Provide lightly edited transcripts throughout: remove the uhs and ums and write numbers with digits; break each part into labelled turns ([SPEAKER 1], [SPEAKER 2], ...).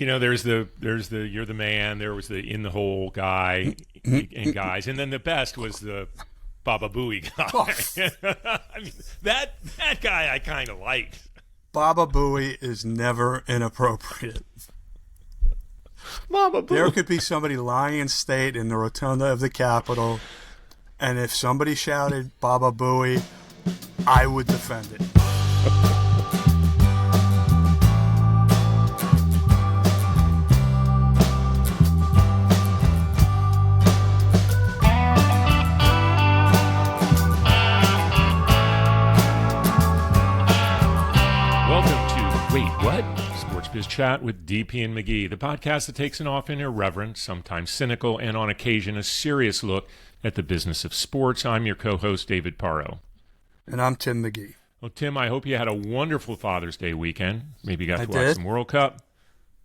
[SPEAKER 1] there's the you're the man. There was the in the hole guy and guys, and then the best was the Baba Booey guy. I mean, that guy I kind of liked.
[SPEAKER 2] Baba Booey is never inappropriate.
[SPEAKER 1] Baba Booey.
[SPEAKER 2] There could be somebody lying in state in the rotunda of the Capitol, and if somebody shouted Baba Booey, I would defend it.
[SPEAKER 1] SportsBiz Chat with DP and McGhee, the podcast that takes an often irreverent, sometimes cynical, and on occasion a serious look at the business of sports. I'm your co-host, David Parro.
[SPEAKER 2] And I'm Tim McGhee.
[SPEAKER 1] Well, Tim, I hope you had a wonderful Father's Day weekend. Maybe you got to watch some World Cup,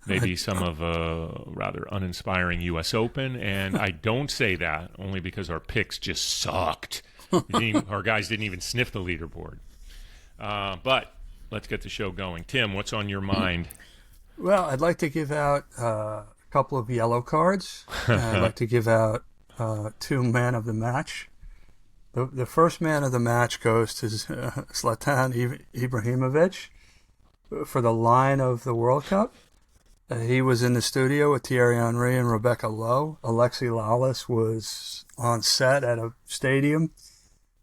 [SPEAKER 1] maybe some of a rather uninspiring U.S. Open, and I don't say that only because our picks just sucked. Our guys didn't even sniff the leaderboard. But let's get the show going. Tim, what's on your mind?
[SPEAKER 2] Well, I'd like to give out a couple of yellow cards. I'd like to give out two man of the match. The first man of the match goes to Zlatan Ibrahimović for the line of the World Cup. He was in the studio with Thierry Henry and Rebecca Lowe. Alexi Lalas was on set at a stadium.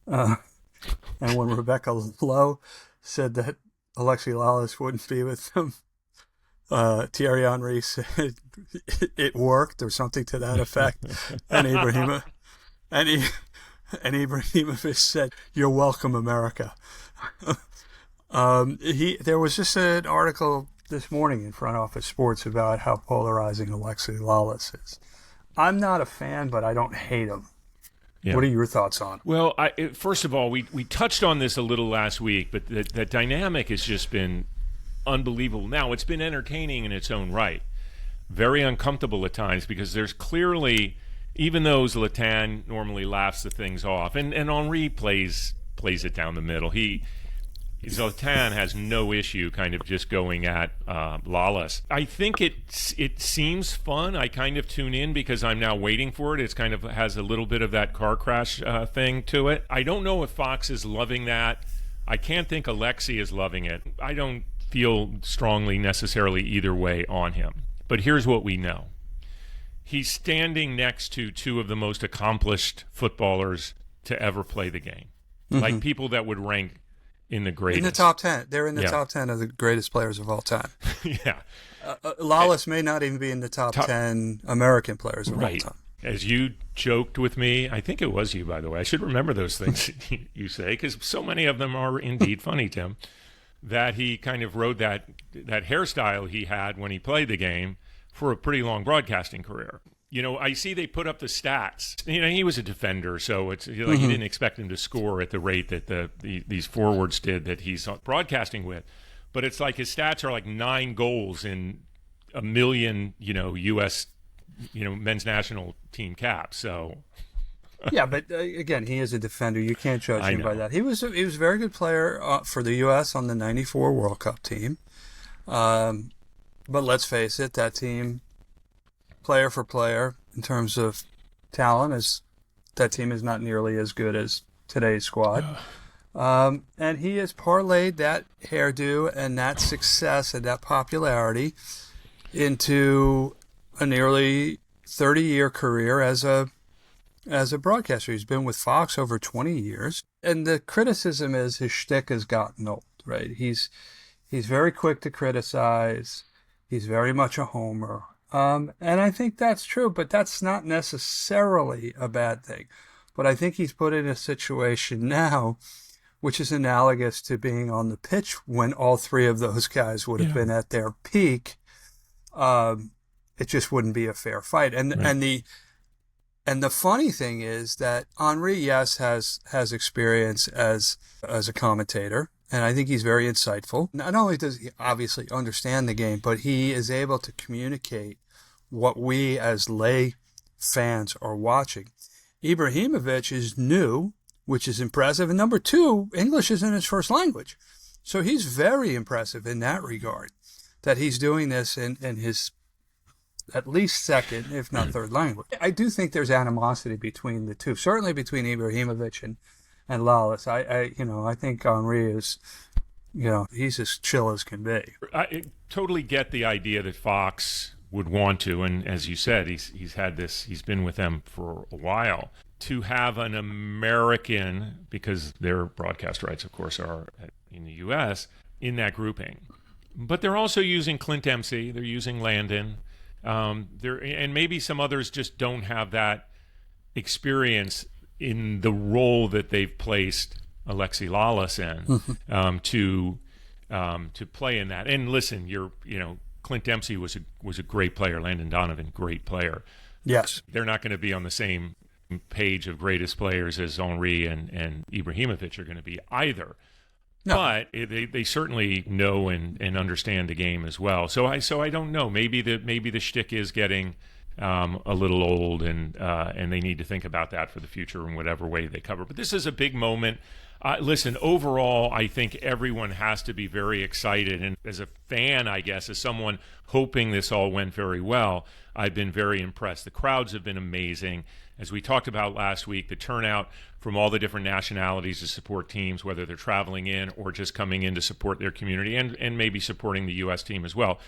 [SPEAKER 2] And when Rebecca Lowe said that Alexi Lalas wouldn't be with them, Thierry Henry said it worked or something to that effect. And Ibrahimović said, "You're welcome, America." There was just an article this morning in Front Office Sports about how polarizing Alexi Lalas is. I'm not a fan, but I don't hate him. Yeah. What are your thoughts on it?
[SPEAKER 1] Well, first of all, we touched on this a little last week, but the dynamic has just been unbelievable. Now, it's been entertaining in its own right. Very uncomfortable at times because there's clearly, even though Zlatan normally laughs the things off, and Henry plays it down the middle. Zlatan has no issue kind of just going at Lalas. I think it seems fun. I kind of tune in because I'm now waiting for it. It's kind of has a little bit of that car crash thing to it. I don't know if Fox is loving that. I can't think Alexi is loving it. I don't feel strongly necessarily either way on him. But here's what we know. He's standing next to two of the most accomplished footballers to ever play the game. Mm-hmm. Like people that would rank in the greatest.
[SPEAKER 2] In the top 10. They're in the top 10 of the greatest players of all time.
[SPEAKER 1] Yeah.
[SPEAKER 2] Lalas may not even be in the top 10 American players of all time.
[SPEAKER 1] As you joked with me, I think it was you, by the way. I should remember those things you say, because so many of them are indeed funny, Tim, that he kind of rode that hairstyle he had when he played the game for a pretty long broadcasting career. I see they put up the stats. He was a defender, so it's like you didn't expect him to score at the rate that these forwards did that he's broadcasting with. But it's like his stats are like 9 goals in a million, U.S., men's national team caps. So,
[SPEAKER 2] yeah, but again, he is a defender. You can't judge him by that. He was a very good player for the U.S. on the '94 World Cup team. But let's face it, that team, player for player, in terms of talent, that team is not nearly as good as today's squad. And he has parlayed that hairdo and that success and that popularity into a nearly 30-year career as a broadcaster. He's been with Fox over 20 years. And the criticism is his shtick has gotten old, right? He's very quick to criticize. He's very much a homer. And I think that's true, but that's not necessarily a bad thing. But I think he's put in a situation now which is analogous to being on the pitch when all three of those guys would have been at their peak. It just wouldn't be a fair fight. And the funny thing is that Henry, yes, has experience as a commentator, and I think he's very insightful. Not only does he obviously understand the game, but he is able to communicate what we as lay fans are watching. Ibrahimović is new, which is impressive. And number two, English isn't his first language. So he's very impressive in that regard, that he's doing this in his at least second, if not third language. I do think there's animosity between the two, certainly between Ibrahimović and Lalas. I think Henry is, he's as chill as can be.
[SPEAKER 1] I totally get the idea that Fox would want to, and as you said, he's been with them for a while, to have an American, because their broadcast rights, of course, are in the U.S., in that grouping. But they're also using Clint Dempsey. They're using Landon. And maybe some others just don't have that experience in the role that they've placed Alexi Lalas in to play in that. And listen, Clint Dempsey was a great player. Landon Donovan, great player.
[SPEAKER 2] Yes,
[SPEAKER 1] they're not going to be on the same page of greatest players as Henry and Ibrahimović are going to be either. No. But they certainly know and understand the game as well. So I don't know. Maybe the shtick is getting a little old, and they need to think about that for the future in whatever way they cover. But this is a big moment. Listen, overall, I think everyone has to be very excited. And as a fan, I guess, as someone hoping this all went very well, I've been very impressed. The crowds have been amazing. As we talked about last week, the turnout from all the different nationalities to support teams, whether they're traveling in or just coming in to support their community and maybe supporting the U.S. team as well,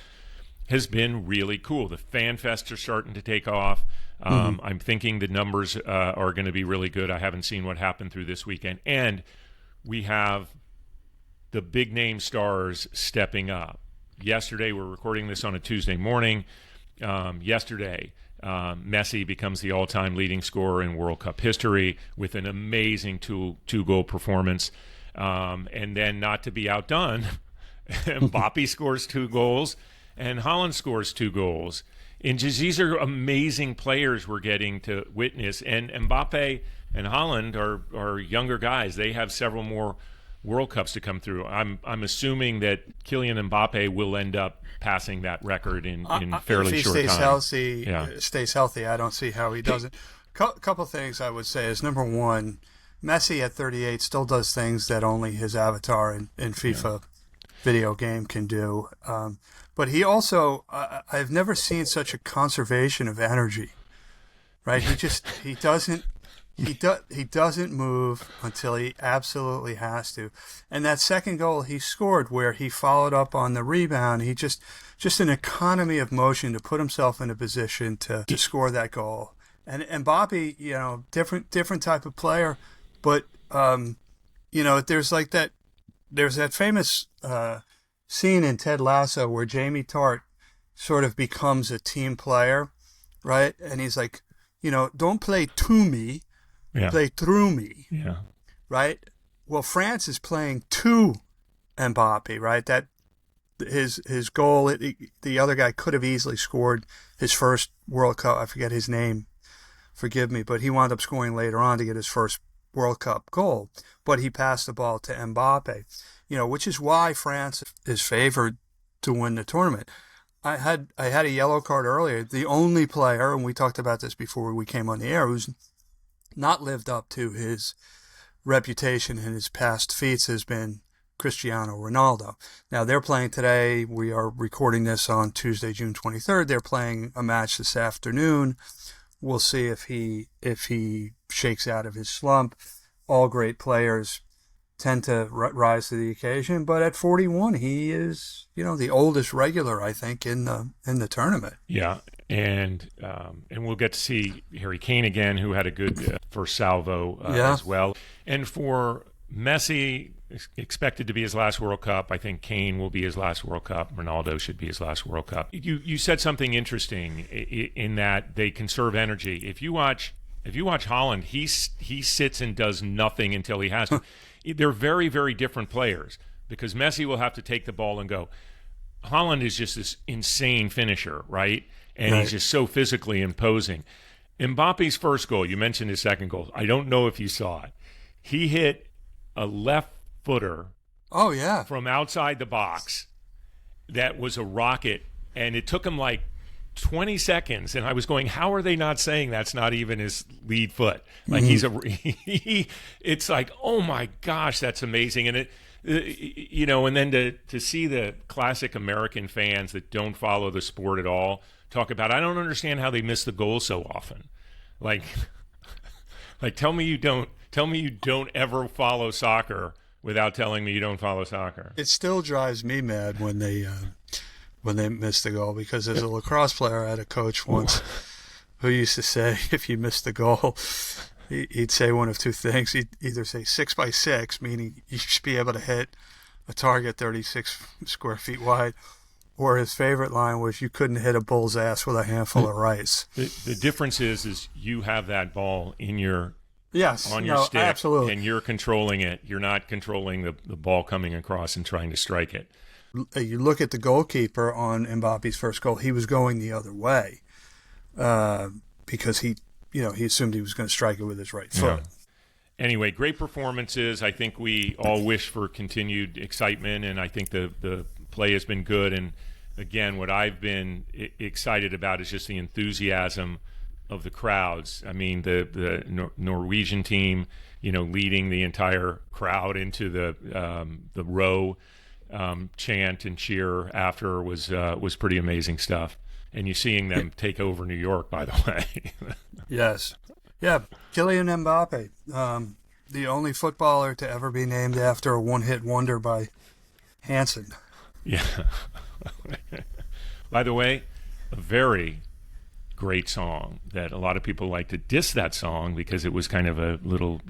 [SPEAKER 1] has been really cool. The fan fests are starting to take off. I'm thinking the numbers are going to be really good. I haven't seen what happened through this weekend. And we have the big name stars stepping up. Yesterday, we're recording this on a Tuesday morning. Yesterday, Messi becomes the all-time leading scorer in World Cup history with an amazing two-goal performance. And then, not to be outdone, Mbappé scores 2 goals and Haaland scores 2 goals. And just, these are amazing players we're getting to witness. And Mbappé and Haaland are younger guys. They have several more World Cups to come through. I'm assuming that Kylian Mbappé will end up passing that record in fairly short time.
[SPEAKER 2] If he stays healthy, I don't see how he doesn't. Couple things I would say is, number one, Messi at 38 still does things that only his avatar in FIFA video game can do. But he also, I've never seen such a conservation of energy. Right? He doesn't move until he absolutely has to. And that second goal he scored, where he followed up on the rebound, he just an economy of motion to put himself in a position to score that goal. And Mbappé, different type of player, but there's that famous scene in Ted Lasso where Jamie Tart sort of becomes a team player, right? And he's like, don't play to me. Yeah. Play through me, right? Well, France is playing to Mbappé, right? That his goal, the other guy could have easily scored his first World Cup. I forget his name, forgive me, but he wound up scoring later on to get his first World Cup goal. But he passed the ball to Mbappé, which is why France is favored to win the tournament. I had a yellow card earlier. The only player, and we talked about this before we came on the air, who's not lived up to his reputation and his past feats has been Cristiano Ronaldo. Now, they're playing today. We are recording this on Tuesday, June 23rd. They're playing a match this afternoon. We'll see if he shakes out of his slump. All great players tend to rise to the occasion, but at 41, he is, the oldest regular, I think, in the tournament. Yeah.
[SPEAKER 1] And we'll get to see Harry Kane again, who had a good first salvo as well. And for Messi, expected to be his last World Cup. I think Kane will be his last World Cup. Ronaldo should be his last World Cup. You said something interesting in that they conserve energy. If you watch Haaland, he sits and does nothing until he has to. They're very, very different players because Messi will have to take the ball and go. Haaland is just this insane finisher, right? And he's just so physically imposing. Mbappe's first goal, you mentioned his second goal. I don't know if you saw it. He hit a left footer from outside the box that was a rocket, and it took him like 20 seconds. And I was going, how are they not saying that's not even his lead foot? Like it's like, oh my gosh, that's amazing. And And then to see the classic American fans that don't follow the sport at all talk about, I don't understand how they miss the goal so often. Like tell me you don't ever follow soccer without telling me you don't follow soccer.
[SPEAKER 2] It still drives me mad when they miss the goal, because as a lacrosse player, I had a coach once who used to say if you missed the goal, he'd say one of two things. He'd either say 6x6, meaning you should be able to hit a target 36 square feet wide, or his favorite line was you couldn't hit a bull's ass with a handful of rice.
[SPEAKER 1] The difference is you have that ball in your on your stick,
[SPEAKER 2] absolutely,
[SPEAKER 1] and you're controlling it. You're not controlling the ball coming across and trying to strike it.
[SPEAKER 2] You look at the goalkeeper on Mbappe's first goal; he was going the other way because he assumed he was going to strike it with his right foot.
[SPEAKER 1] Yeah. Anyway, great performances. I think we all wish for continued excitement, and I think the play has been good. And again, what I've been excited about is just the enthusiasm of the crowds. I mean, the Norwegian team, leading the entire crowd into the row chant and cheer after was pretty amazing stuff. And you're seeing them take over New York, by the way.
[SPEAKER 2] Yes. Yeah, Kylian Mbappé, the only footballer to ever be named after a one-hit wonder by Hansen.
[SPEAKER 1] Yeah. By the way, a very great song that a lot of people like to diss that song because it was kind of a little,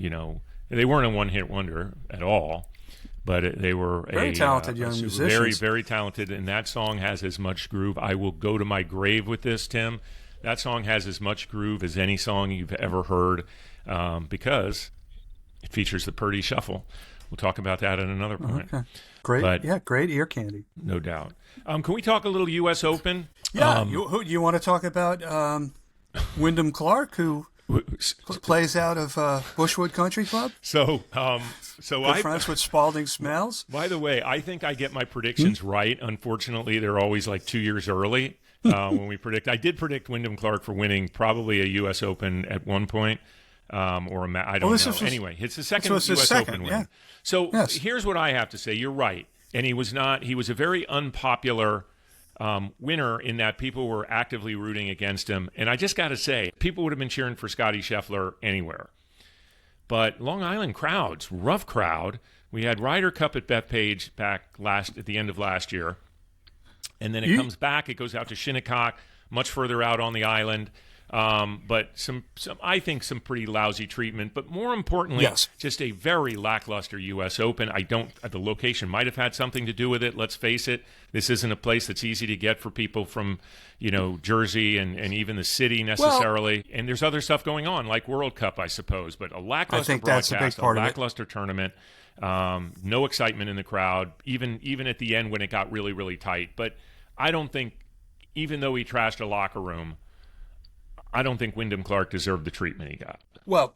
[SPEAKER 1] they weren't a one-hit wonder at all, but they were
[SPEAKER 2] very talented young musicians.
[SPEAKER 1] Very, very talented, and that song has as much groove. I will go to my grave with this, Tim. That song has as much groove as any song you've ever heard because it features the Purdy Shuffle. We'll talk about that at another point.
[SPEAKER 2] Okay. Great, great ear candy.
[SPEAKER 1] No doubt. Can we talk a little U.S. Open?
[SPEAKER 2] Yeah, you want to talk about Wyndham Clark, who plays out of Bushwood Country Club?
[SPEAKER 1] So
[SPEAKER 2] Good friends with Spalding Smells.
[SPEAKER 1] By the way, I think I get my predictions right. Unfortunately, they're always like 2 years early when we predict. I did predict Wyndham Clark for winning probably a U.S. Open at one point. I don't know. Anyway, it's the second U.S. Open win.
[SPEAKER 2] Yeah.
[SPEAKER 1] So Here's what I have to say. You're right. And he was a very unpopular winner in that people were actively rooting against him. And I just got to say, people would have been cheering for Scottie Scheffler anywhere. But Long Island crowds, rough crowd. We had Ryder Cup at Bethpage at the end of last year. And then it comes back. It goes out to Shinnecock, much further out on the island. But I think some pretty lousy treatment. But more importantly, just a very lackluster U.S. Open. The location might have had something to do with it. Let's face it. This isn't a place that's easy to get for people from, Jersey and even the city necessarily. Well, and there's other stuff going on, like World Cup, I suppose. But a lackluster broadcast,
[SPEAKER 2] that's a big part
[SPEAKER 1] lackluster tournament. No excitement in the crowd, even at the end when it got really, really tight. But I don't think, even though he trashed a locker room, I don't think Wyndham Clark deserved the treatment he got.
[SPEAKER 2] Well,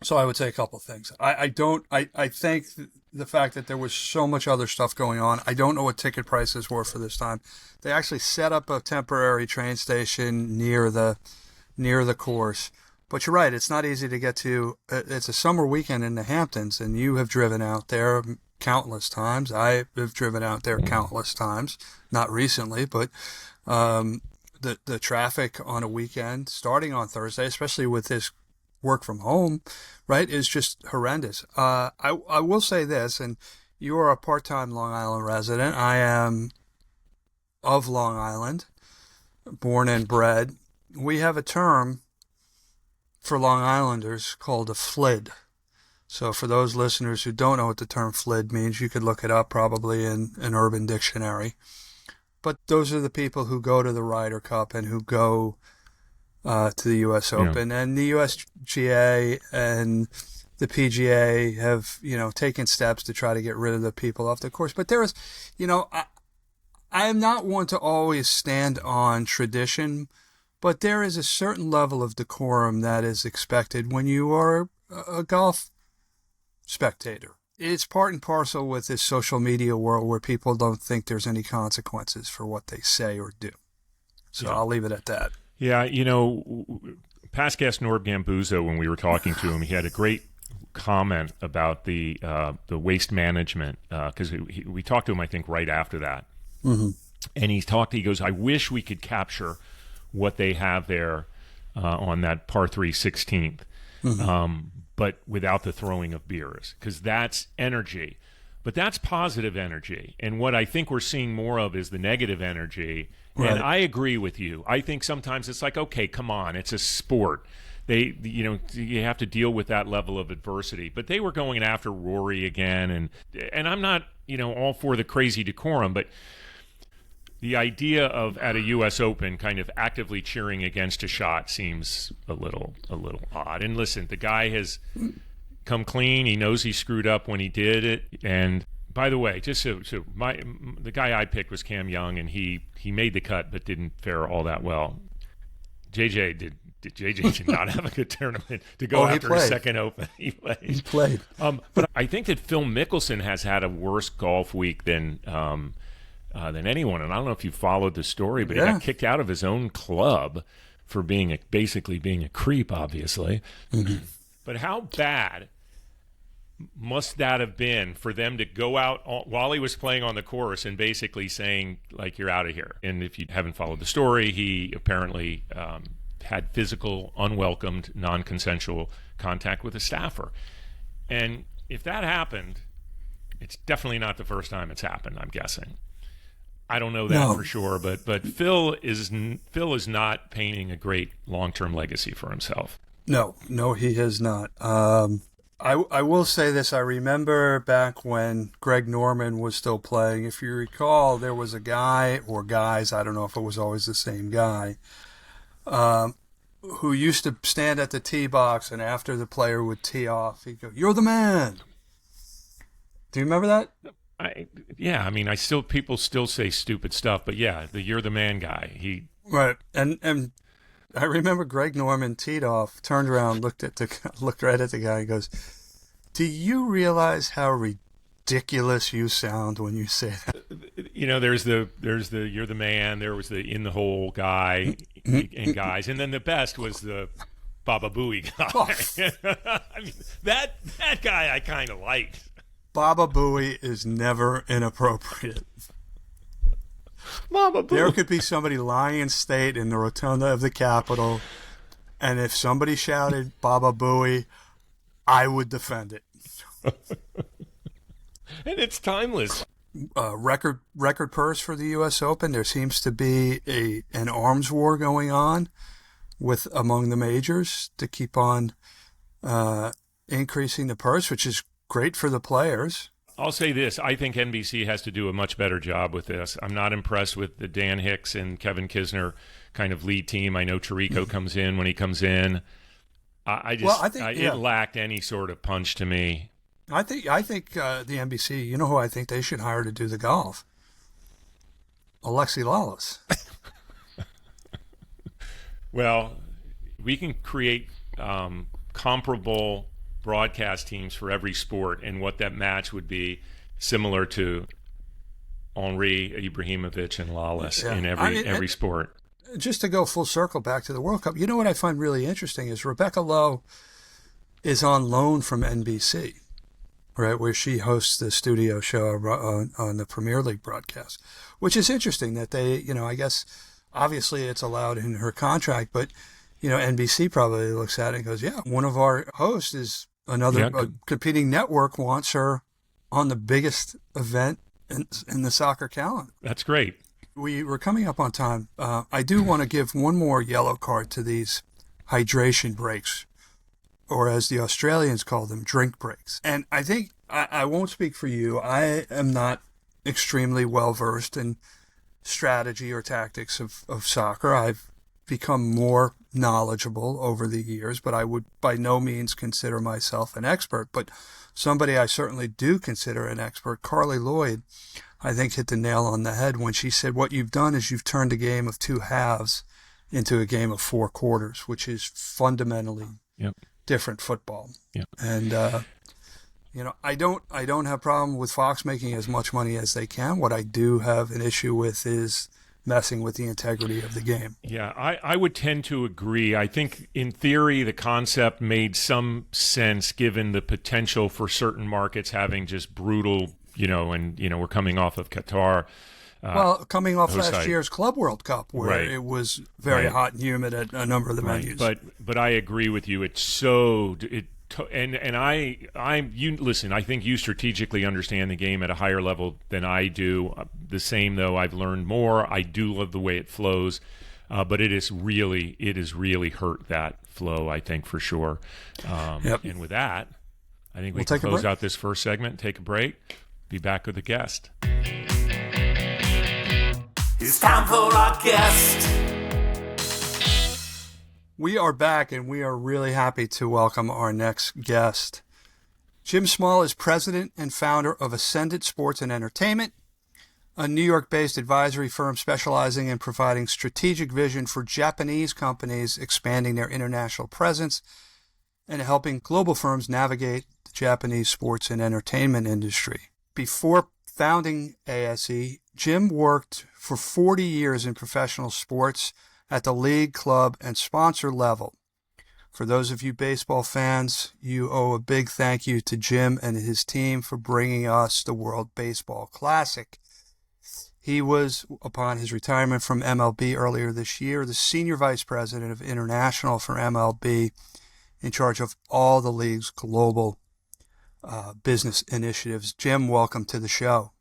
[SPEAKER 2] so I would say a couple of things. I think the fact that there was so much other stuff going on, I don't know what ticket prices were for this time. They actually set up a temporary train station near the course. But you're right, it's not easy to get to. It's a summer weekend in the Hamptons, and you have driven out there countless times. I have driven out there countless times, not recently, but the traffic on a weekend, starting on Thursday, especially with this work from home, right, is just horrendous. I will say this, and you are a part-time Long Island resident. I am of Long Island, born and bred. We have a term for Long Islanders called a FLID. So for those listeners who don't know what the term FLID means, you could look it up probably in an Urban Dictionary. But those are the people who go to the Ryder Cup and who go to the U.S. Open. And the USGA and the PGA have, taken steps to try to get rid of the people off the course. But there is, I am not one to always stand on tradition, but there is a certain level of decorum that is expected when you are a golf spectator. It's part and parcel with this social media world where people don't think there's any consequences for what they say or do. So I'll leave it at that.
[SPEAKER 1] Yeah, past guest Norb Gambuzo, when we were talking to him, he had a great comment about the waste management because we talked to him, I think, right after that.
[SPEAKER 2] Mm-hmm.
[SPEAKER 1] And he goes, I wish we could capture what they have there on that par 3 16th, but without the throwing of beers, because that's energy. But that's positive energy. And what I think we're seeing more of is the negative energy. Right. And I agree with you. I think sometimes it's like, okay, come on, it's a sport. You have to deal with that level of adversity. But they were going after Rory again, and I'm not, all for the crazy decorum, but the idea of at a U.S. Open kind of actively cheering against a shot seems a little odd. And listen, the guy has come clean. He knows he screwed up when he did it. And by the way, just the guy I picked was Cam Young, and he made the cut but didn't fare all that well. JJ did not have a good tournament to go after his second Open. He
[SPEAKER 2] played.
[SPEAKER 1] But I think that Phil Mickelson has had a worse golf week than anyone. And I don't know if you followed the story, but he got kicked out of his own club for basically being a creep, obviously.
[SPEAKER 2] Mm-hmm.
[SPEAKER 1] But how bad must that have been for them to go out while he was playing on the course and basically saying, like, you're out of here? And if you haven't followed the story, he apparently had physical, unwelcomed, non-consensual contact with a staffer. And if that happened, it's definitely not the first time it's happened, I'm guessing. I don't know that for sure, but Phil is not painting a great long-term legacy for himself.
[SPEAKER 2] No, he has not. I will say this. I remember back when Greg Norman was still playing. If you recall, there was a guy or guys, I don't know if it was always the same guy, who used to stand at the tee box, and after the player would tee off, he'd go, "You're the man." Do you remember that? People still say stupid stuff, but yeah, the "you're the man" guy. Right, and I remember Greg Norman teed off, turned around, looked right at the guy, and goes, "Do you realize how ridiculous you sound when you say that?"
[SPEAKER 1] There's the "you're the man." There was the "in the hole" guy and guys, and then the best was the Baba Booey guy.
[SPEAKER 2] Oh.
[SPEAKER 1] I mean, that guy I kind of liked.
[SPEAKER 2] Baba Booey is never inappropriate.
[SPEAKER 1] Baba Booey.
[SPEAKER 2] There could be somebody lying in state in the rotunda of the Capitol, and if somebody shouted Baba Booey, I would defend it.
[SPEAKER 1] And it's timeless.
[SPEAKER 2] Record purse for the U.S. Open. There seems to be an arms war going on among the majors to keep on increasing the purse, which is great for the players.
[SPEAKER 1] I'll say this. I think NBC has to do a much better job with this. I'm not impressed with the Dan Hicks and Kevin Kisner kind of lead team. I know Tirico comes in when he comes in. It lacked any sort of punch to me.
[SPEAKER 2] I think the NBC, you know who I think they should hire to do the golf? Alexi Lalas.
[SPEAKER 1] Well, we can create comparable broadcast teams for every sport, and what that match would be similar to Henry, Ibrahimović, and Lalas in every sport.
[SPEAKER 2] Just to go full circle back to the World Cup, you know what I find really interesting is Rebecca Lowe is on loan from NBC, right, where she hosts the studio show on the Premier League broadcast, which is interesting that they, I guess obviously it's allowed in her contract, but NBC probably looks at it and goes, yeah, one of our hosts is another competing network wants her on the biggest event in the soccer calendar.
[SPEAKER 1] That's great.
[SPEAKER 2] We're coming up on time. I do want to give one more yellow card to these hydration breaks, or as the Australians call them, drink breaks. And I think, I won't speak for you, I am not extremely well-versed in strategy or tactics of soccer. I've become more knowledgeable over the years, but I would by no means consider myself an expert. But somebody I certainly do consider an expert, Carly Lloyd, I think hit the nail on the head when she said, what you've done is you've turned a game of two halves into a game of four quarters, which is fundamentally different football.
[SPEAKER 1] Yep.
[SPEAKER 2] And, I don't have a problem with Fox making as much money as they can. What I do have an issue with is messing with the integrity of the game.
[SPEAKER 1] Yeah, I would tend to agree. I think in theory the concept made some sense given the potential for certain markets having just brutal, we're coming off of Qatar.
[SPEAKER 2] Coming off last year's Club World Cup, where it was very hot and humid at a number of the venues.
[SPEAKER 1] But I agree with you. It's so listen. I think you strategically understand the game at a higher level than I do. The same though, I've learned more. I do love the way it flows, but it has really hurt that flow. I think for sure. And with that, I think we can close out this first segment. Take a break. Be back with a guest.
[SPEAKER 3] It's time for our guest.
[SPEAKER 2] We are back, and we are really happy to welcome our next guest. Jim Small is president and founder of Ascendant Sports and Entertainment, a New York-based advisory firm specializing in providing strategic vision for Japanese companies expanding their international presence and helping global firms navigate the Japanese sports and entertainment industry. Before founding ASE, Jim worked for 40 years in professional sports at the league, club, and sponsor level. For those of you baseball fans, you owe a big thank you to Jim and his team for bringing us the World Baseball Classic. He was, upon his retirement from MLB earlier this year, the senior vice president of international for MLB, in charge of all the league's global business initiatives. Jim, welcome to the show.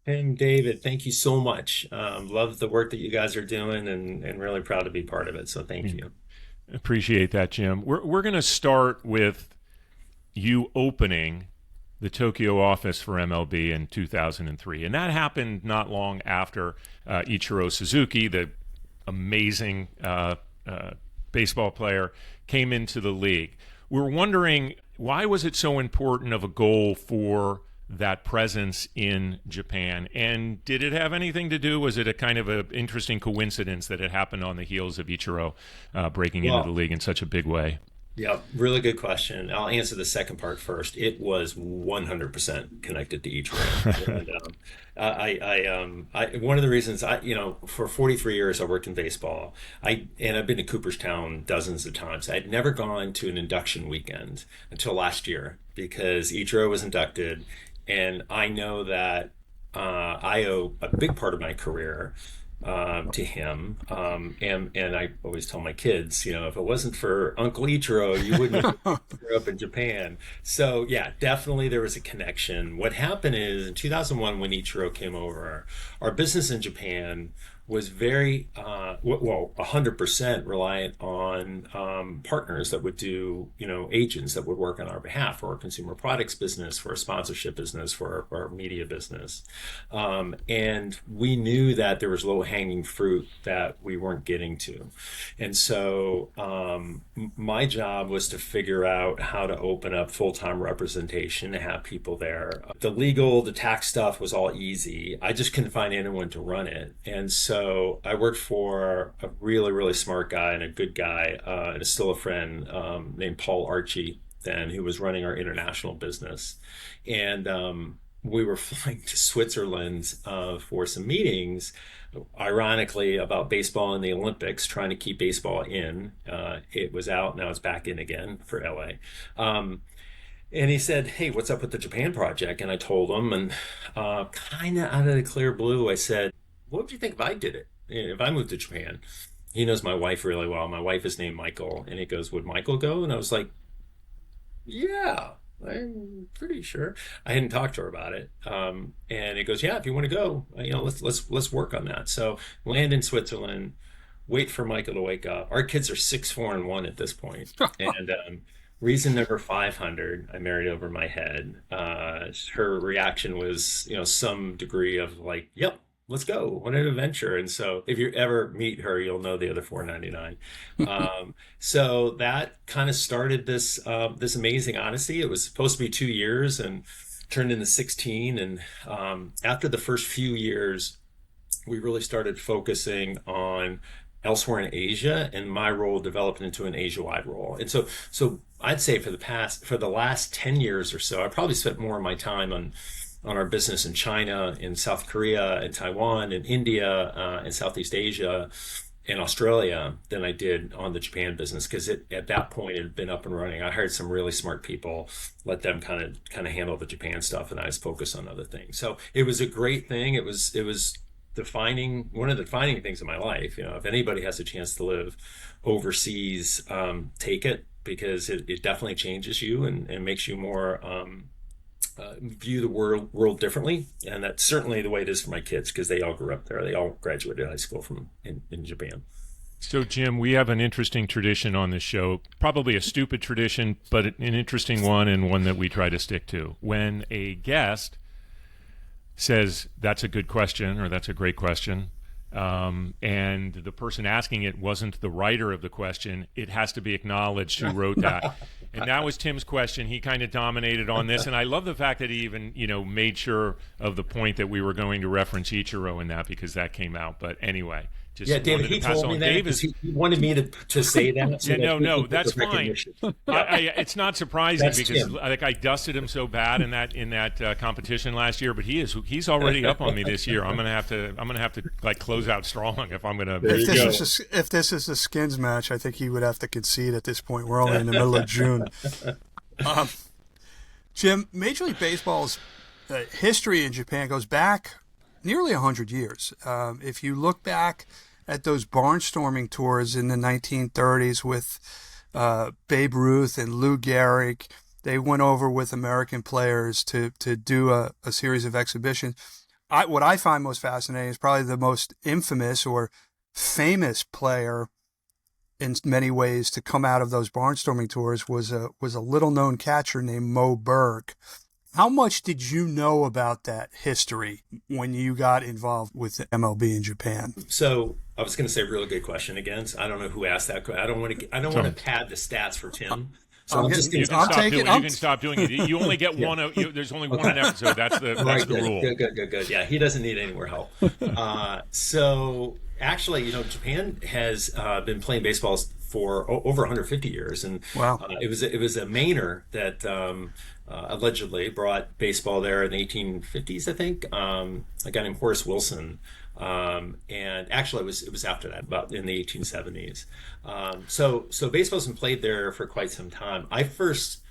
[SPEAKER 4] And David, thank you so much. Love the work that you guys are doing and really proud to be part of it. So thank you.
[SPEAKER 1] Appreciate that, Jim. We're going to start with you opening the Tokyo office for MLB in 2003. And that happened not long after Ichiro Suzuki, the amazing baseball player, came into the league. We're wondering, why was it so important of a goal for that presence in Japan? And did it have anything to do, was it a kind of an interesting coincidence that it happened on the heels of Ichiro breaking into the league in such a big way?
[SPEAKER 4] Yeah, really good question. I'll answer the second part first. It was 100% connected to Ichiro. And one of the reasons for 43 years I worked in baseball. I've been to Cooperstown dozens of times. I'd never gone to an induction weekend until last year because Ichiro was inducted, and I know that I owe a big part of my career to him, and I always tell my kids, if it wasn't for Uncle Ichiro, you wouldn't have grew up in Japan. So yeah, definitely there was a connection. What happened is in 2001, when Ichiro came over, our business in Japan was very 100% reliant on partners that would do, agents that would work on our behalf for our consumer products business, for our sponsorship business, for our media business. And we knew that there was low-hanging fruit that we weren't getting to. And so my job was to figure out how to open up full-time representation, to have people there. The legal, the tax stuff was all easy. I just couldn't find anyone to run it. And so I worked for a really, really smart guy and a good guy, and is still a friend, named Paul Archie, then, who was running our international business. And we were flying to Switzerland for some meetings, ironically, about baseball and the Olympics, trying to keep baseball in. It was out, now it's back in again for LA. And he said, "Hey, what's up with the Japan project?" And I told him, and kind of out of the clear blue, I said, "What would you think if I did it? If I moved to Japan?" He knows my wife really well. My wife is named Michael. And he goes, "Would Michael go?" And I was like, "Yeah, I'm pretty sure." I hadn't talked to her about it. And he goes, "Yeah, if you want to go, let's work on that." So land in Switzerland, wait for Michael to wake up. Our kids are 6, 4, and 1 at this point. And reason number 500, I married over my head. Her reaction was, some degree of like, "Yep, let's go. What an adventure." And so if you ever meet her, you'll know the other 499. So that kind of started this amazing odyssey. It was supposed to be 2 years and turned into 16. And after the first few years, we really started focusing on elsewhere in Asia, and my role developed into an Asia-wide role. And so I'd say for the last 10 years or so, I probably spent more of my time on on our business in China, in South Korea, in Taiwan, in India, in Southeast Asia, in Australia than I did on the Japan business, because at that point it had been up and running. I hired some really smart people, let them kind of handle the Japan stuff, and I was focused on other things. So it was a great thing. It was one of the defining things in my life. If anybody has a chance to live overseas, take it, because it definitely changes you and makes you more view the world differently. And that's certainly the way it is for my kids, because they all grew up there. They all graduated high school in Japan.
[SPEAKER 1] So, Jim, we have an interesting tradition on this show, probably a stupid tradition, but an interesting one, and one that we try to stick to. When a guest says, that's a good question, or that's a great question, and the person asking it wasn't the writer of the question, it has to be acknowledged who wrote that. And that was Tim's question. He kind of dominated on this, and I love the fact that he even, made sure of the point that we were going to reference Ichiro in that, because that came out. But anyway,
[SPEAKER 4] David, he told me that. He wanted me to say that. So
[SPEAKER 1] no, that's fine. It's not surprising, because I dusted him so bad in that competition last year, but he's already up on me this year. I'm gonna have to like close out strong if I'm gonna.
[SPEAKER 2] If this is a skins match, I think he would have to concede at this point. We're only in the middle of June. Jim, Major League Baseball's history in Japan goes back nearly 100 years. If you look back at those barnstorming tours in the 1930s with Babe Ruth and Lou Gehrig, they went over with American players to do a series of exhibitions. What I find most fascinating is probably the most infamous or famous player in many ways to come out of those barnstorming tours was a little-known catcher named Mo Berg. How much did you know about that history when you got involved with the MLB in Japan?
[SPEAKER 4] So I was going to say, really good question again. So I don't know who asked that. I don't want to pad the stats for Tim. So
[SPEAKER 1] you can stop doing it. You only get one. There's only one an episode. That's the rule.
[SPEAKER 4] Good. Yeah, he doesn't need any more help. So actually, Japan has been playing baseball for over 150 years, and
[SPEAKER 2] wow.
[SPEAKER 4] It was a Mainer that allegedly brought baseball there in the 1850s, I think. A guy named Horace Wilson. And actually it was after that, about in the 1870s. So baseball's been played there for quite some time. I first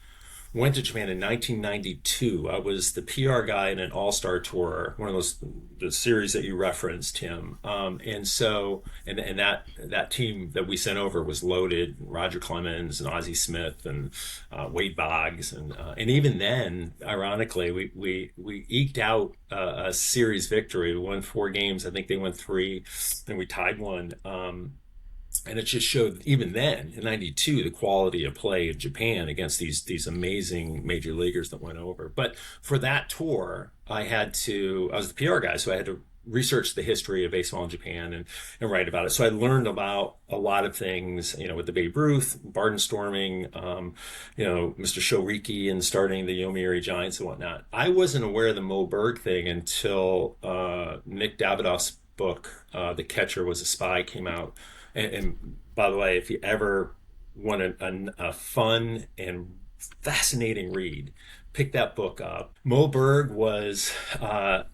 [SPEAKER 4] went to Japan in 1992. I was the PR guy in an all-star tour, one of the series that you referenced, Tim. And that team that we sent over was loaded: Roger Clemens and Ozzie Smith and Wade Boggs, and even then, ironically, we eked out a series victory. We won 4 games. I think they won 3, and we tied 1. And it just showed, even then, in 92, the quality of play in Japan against these amazing major leaguers that went over. But for that tour, I was the PR guy, so I had to research the history of baseball in Japan and write about it. So I learned about a lot of things, with the Babe Ruth, barnstorming, Mr. Shoriki and starting the Yomiuri Giants and whatnot. I wasn't aware of the Mo Berg thing until Nick Davidoff's book, The Catcher Was a Spy, came out. And by the way, if you ever want a fun and fascinating read, pick that book up. Mo Berg was, a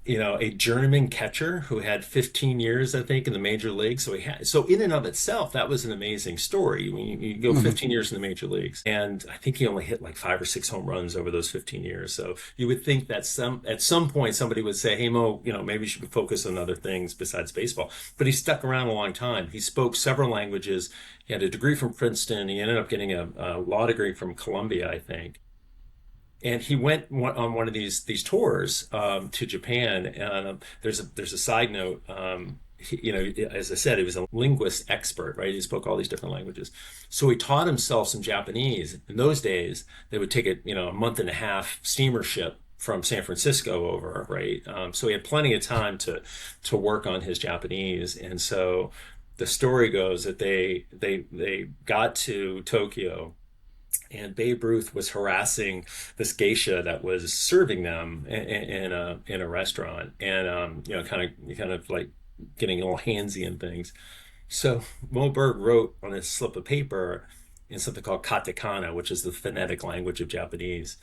[SPEAKER 4] journeyman catcher who had 15 years, I think, in the major leagues. So in and of itself, that was an amazing story. When you go 15 years in the major leagues, and I think he only hit like 5 or 6 home runs over those 15 years. So you would think that at some point somebody would say, "Hey Mo, maybe you should focus on other things besides baseball." But he stuck around a long time. He spoke several languages. He had a degree from Princeton. He ended up getting a law degree from Columbia, I think. And he went on one of these tours to Japan. And there's a side note. As I said, he was a linguist expert, right? He spoke all these different languages. So he taught himself some Japanese. In those days, they would take a month and a half steamer ship from San Francisco over, right? So he had plenty of time to work on his Japanese. And so the story goes that they got to Tokyo, and Babe Ruth was harassing this geisha that was serving them in a restaurant, and kind of like getting all handsy and things. So Mo Berg wrote on a slip of paper, in something called katakana, which is the phonetic language of Japanese,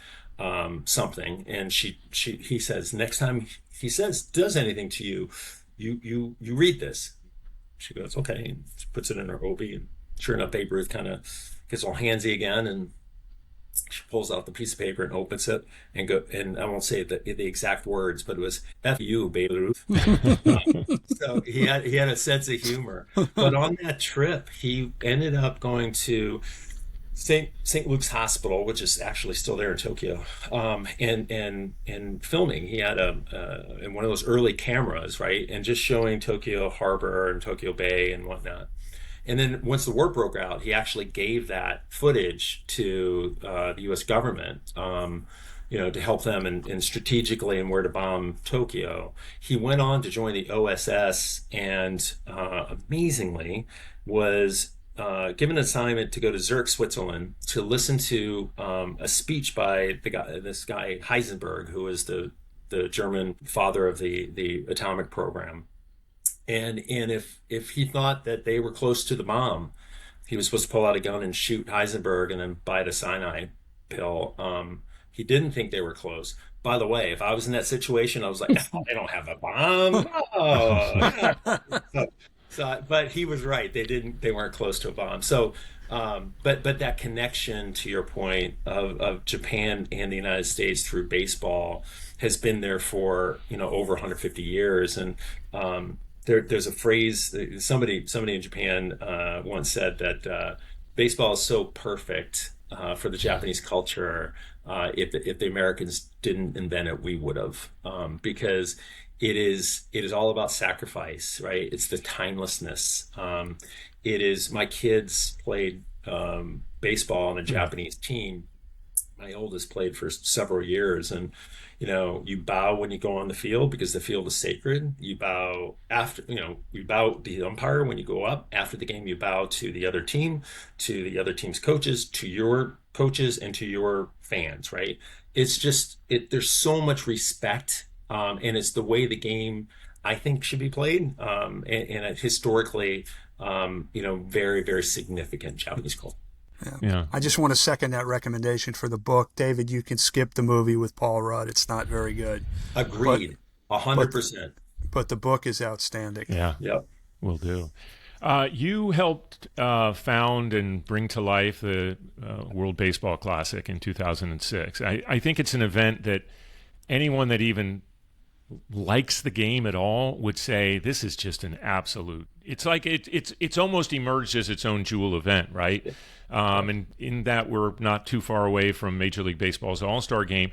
[SPEAKER 4] something. And he says, next time he does anything to you, you read this. She goes, okay, and puts it in her obi, and sure enough, Babe Ruth kind of gets all handsy again, and she pulls out the piece of paper and opens it and I won't say the exact words, but it was "F you, Babe Ruth." So he had a sense of humor. But on that trip, he ended up going to St. Luke's Hospital, which is actually still there in Tokyo, and filming. He had in one of those early cameras, right, and just showing Tokyo Harbor and Tokyo Bay and whatnot. And then once the war broke out, he actually gave that footage to the U.S. government, to help them and strategically and where to bomb Tokyo. He went on to join the OSS and amazingly was given an assignment to go to Zurich, Switzerland, to listen to a speech by this guy Heisenberg, who was the German father of the atomic program. And if he thought that they were close to the bomb, he was supposed to pull out a gun and shoot Heisenberg and then bite a cyanide pill. He didn't think they were close. By the way, if I was in that situation, I was like, oh, they don't have a bomb. Oh. But he was right. They weren't close to a bomb. So, but that connection, to your point, of Japan and the United States through baseball has been there for over 150 years. And there's a phrase, somebody in Japan once said that baseball is so perfect for the Japanese culture. If the Americans didn't invent it, we would have, because it is all about sacrifice, right? It's the timelessness. It is, my kids played baseball on a Japanese team. My oldest played for several years, and you bow when you go on the field because the field is sacred. You bow after, you bow the umpire when you go up. After the game, you bow to the other team, to the other team's coaches, to your coaches, and to your fans, right? It's just, there's so much respect, and it's the way the game, I think, should be played, and historically, very, very significant Japanese culture.
[SPEAKER 2] Yeah. I just want to second that recommendation for the book. David, you can skip the movie with Paul Rudd. It's not very good.
[SPEAKER 4] Agreed. 100%.
[SPEAKER 2] But the book is outstanding.
[SPEAKER 1] Yeah.
[SPEAKER 4] Yep.
[SPEAKER 1] Will do. You helped found and bring to life the World Baseball Classic in 2006. I think it's an event that anyone that even likes the game at all would say this is just an absolute. It's like it's almost emerged as its own jewel event, right? And in that we're not too far away from Major League Baseball's All-Star Game.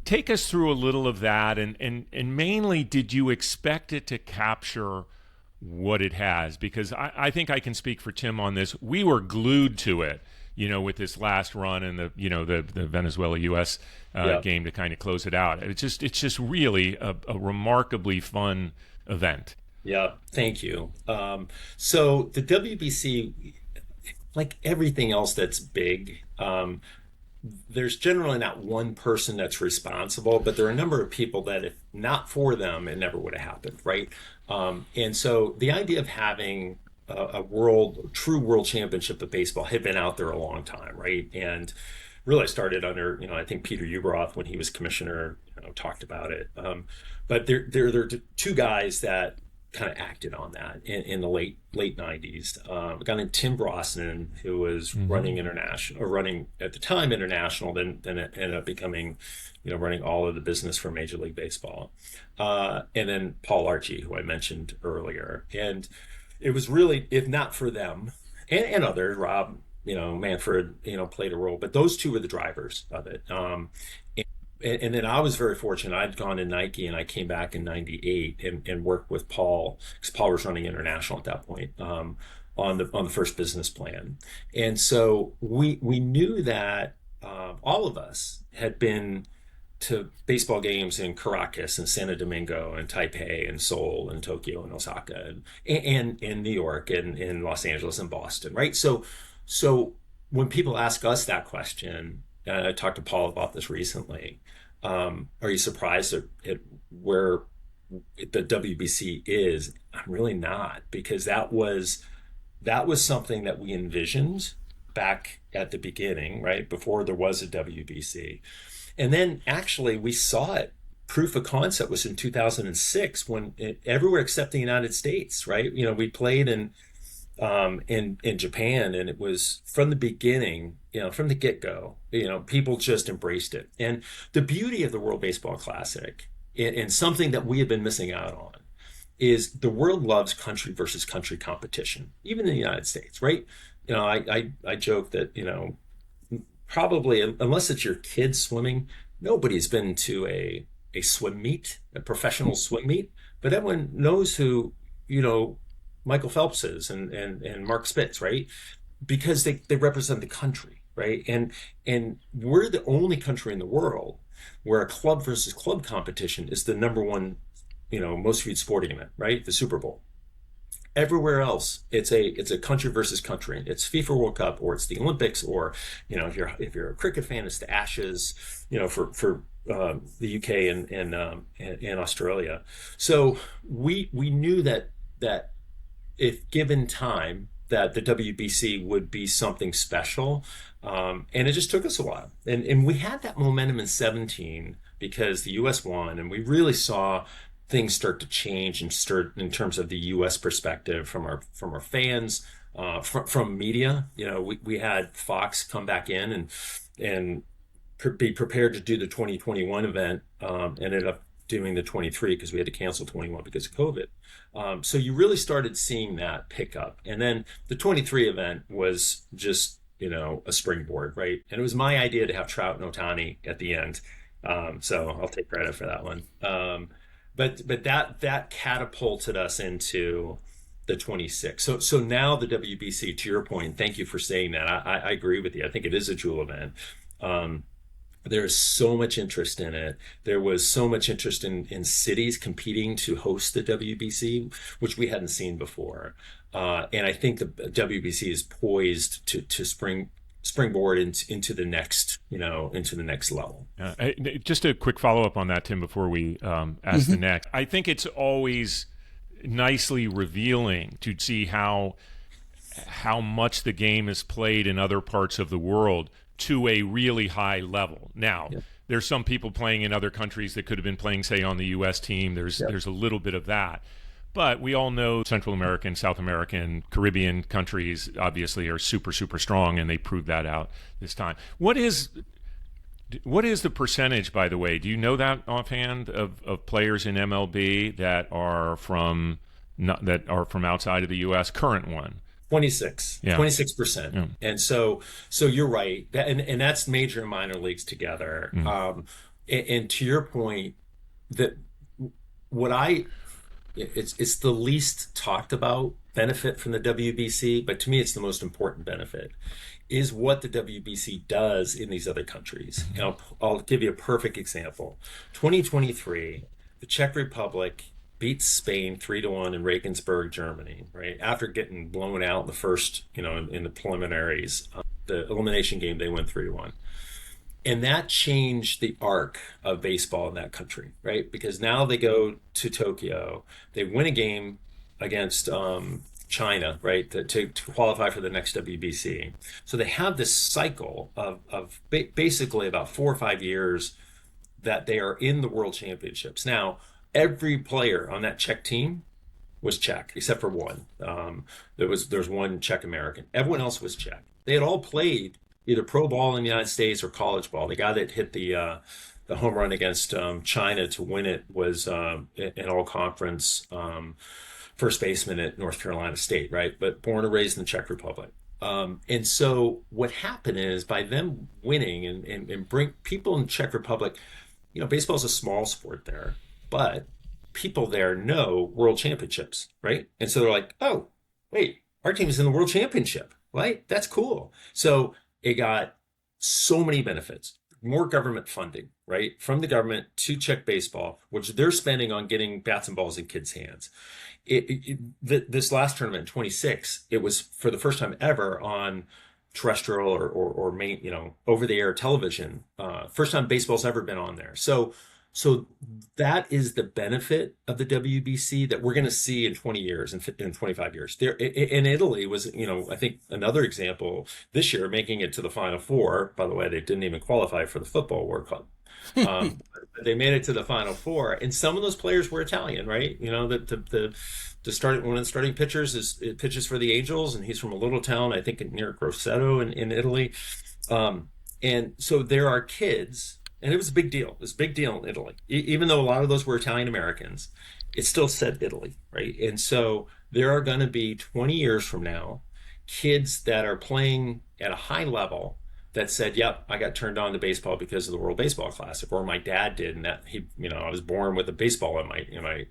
[SPEAKER 1] Take us through a little of that, and mainly, did you expect it to capture what it has? Because I think I can speak for Tim on this. We were glued to it, with this last run and the Venezuela-U.S. Game to kind of close it out. It's just really a remarkably fun event.
[SPEAKER 4] Yeah, thank you. So the WBC, like everything else that's big, there's generally not one person that's responsible, but there are a number of people that, if not for them, it never would have happened, right? And so the idea of having a true world championship of baseball had been out there a long time, right? And really started under, I think Peter Ueberroth, when he was commissioner, talked about it. But there are two guys that kind of acted on that in the late 90s. A guy named Tim Brosnan, who was running at the time international, then it ended up becoming, running all of the business for Major League Baseball. And then Paul Archie, who I mentioned earlier. And it was really, if not for them and others, Rob, Manfred, played a role, but those two were the drivers of it. And then I was very fortunate. I'd gone to Nike, and I came back in '98 and worked with Paul, because Paul was running international at that point, on the first business plan. And so we knew that all of us had been to baseball games in Caracas and Santo Domingo and Taipei and Seoul and Tokyo and Osaka and in New York and in Los Angeles and Boston, right? So when people ask us that question, and I talked to Paul about this recently, are you surprised at where the WBC is? I'm really not, because that was something that we envisioned back at the beginning, right, before there was a WBC. And then actually we saw it. Proof of concept was in 2006 when everywhere except the United States, right? We played in Japan, and it was from the beginning, from the get-go, people just embraced it. And the beauty of the World Baseball Classic, and something that we have been missing out on, is the world loves country versus country competition, even in the United States, right? I joke that, probably, unless it's your kid swimming, nobody's been to a swim meet, a professional swim meet, but everyone knows who, Michael Phelps is and Mark Spitz, right? Because they represent the country, right? And we're the only country in the world where a club versus club competition is the number one, most viewed sporting event, right? The Super Bowl. Everywhere else, it's a country versus country. It's FIFA World Cup, or it's the Olympics, or if you're a cricket fan, it's the Ashes, for the UK and Australia. So we knew that if given time, that the WBC would be something special, and it just took us a while. And we had that momentum in 2017 because the U.S. won, and we really saw things start to change and start in terms of the U.S. perspective from our fans, from media. We had Fox come back in and be prepared to do the 2021 event. Ended up doing the 23 because we had to cancel 21 because of COVID. So you really started seeing that pick up. And then the 23 event was just, a springboard, right? And it was my idea to have Trout and Ohtani at the end. So I'll take credit for that one. But that catapulted us into the 26. So now the WBC, to your point, thank you for saying that. I agree with you. I think it is a jewel event. There's so much interest in it. There was so much interest in cities competing to host the WBC, which we hadn't seen before. And I think the WBC is poised to springboard into the next, into the next level.
[SPEAKER 1] Just a quick follow-up on that, Tim, before we ask the next. I think it's always nicely revealing to see how much the game is played in other parts of the world to a really high level. Now, there's some people playing in other countries that could have been playing, say, on the U.S. team. There's a little bit of that. But we all know Central American, South American, Caribbean countries obviously are super, super strong, and they proved that out this time. What is the percentage, by the way? Do you know that offhand of players in MLB that are from outside of the U.S.? Current one.
[SPEAKER 4] 26%.
[SPEAKER 1] Yeah.
[SPEAKER 4] And so you're right. And that's major and minor leagues together.
[SPEAKER 1] Mm-hmm.
[SPEAKER 4] And to your point, that it's the least talked about benefit from the WBC, but to me, it's the most important benefit, is what the WBC does in these other countries. And I'll give you a perfect example. 2023, the Czech Republic beats Spain 3-1 in Regensburg, Germany, right? After getting blown out in the first, in the preliminaries, the elimination game, they went 3-1. And that changed the arc of baseball in that country, right? Because now they go to Tokyo, they win a game against China, right, to qualify for the next WBC. So they have this cycle of basically about 4 or 5 years that they are in the World Championships. Now, every player on that Czech team was Czech, except for one. There's one Czech American. Everyone else was Czech. They had all played either pro ball in the United States or college ball. The guy that hit the home run against China to win it was an all-conference first baseman at North Carolina State, right? But born and raised in the Czech Republic. And so what happened is, by them winning and bring people in the Czech Republic, baseball is a small sport there, but people there know World Championships, right? And so they're like, oh, wait, our team is in the World Championship, right? That's cool. So it got so many benefits. More government funding, right? From the government to Czech baseball, which they're spending on getting bats and balls in kids' hands. This last tournament in 26, it was for the first time ever on terrestrial or main, over the air television. First time baseball's ever been on there. So So that is the benefit of the WBC that we're going to see in 20 years and in 25 years. There in Italy was, I think another example this year, making it to the Final Four. By the way, they didn't even qualify for the Football World Cup. But they made it to the Final Four, and some of those players were Italian, right? One of the starting pitchers pitches for the Angels, and he's from a little town, I think near Grosseto in Italy. And so there are kids, and it was a big deal. It was a big deal in Italy. Even though a lot of those were Italian Americans, it still said Italy, right? And so there are going to be 20 years from now, kids that are playing at a high level that said, "Yep, I got turned on to baseball because of the World Baseball Classic," or my dad did, and that I was born with a baseball in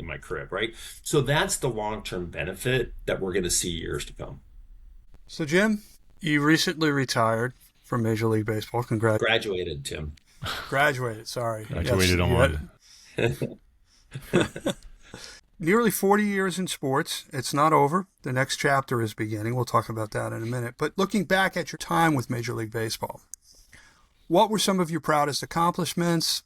[SPEAKER 4] my crib, right? So that's the long-term benefit that we're going to see years to come.
[SPEAKER 2] So Jim, you recently retired from Major League Baseball. Congrats.
[SPEAKER 4] Graduated, Tim.
[SPEAKER 2] Graduated. Sorry.
[SPEAKER 1] Graduated on.
[SPEAKER 2] Nearly 40 years in sports. It's not over. The next chapter is beginning. We'll talk about that in a minute. But looking back at your time with Major League Baseball, what were some of your proudest accomplishments?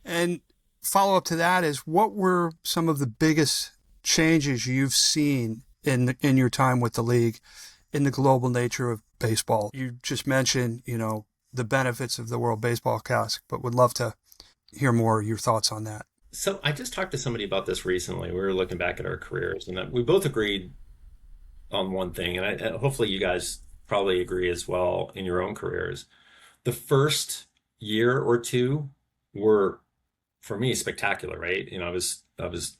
[SPEAKER 2] And follow up to that is, what were some of the biggest changes you've seen in your time with the league in the global nature of baseball? You just mentioned, the benefits of the World Baseball Classic, but would love to hear more of your thoughts on that.
[SPEAKER 4] So I just talked to somebody about this recently. We were looking back at our careers, and we both agreed on one thing, and hopefully you guys probably agree as well in your own careers. The first year or two were, for me, spectacular, right? I was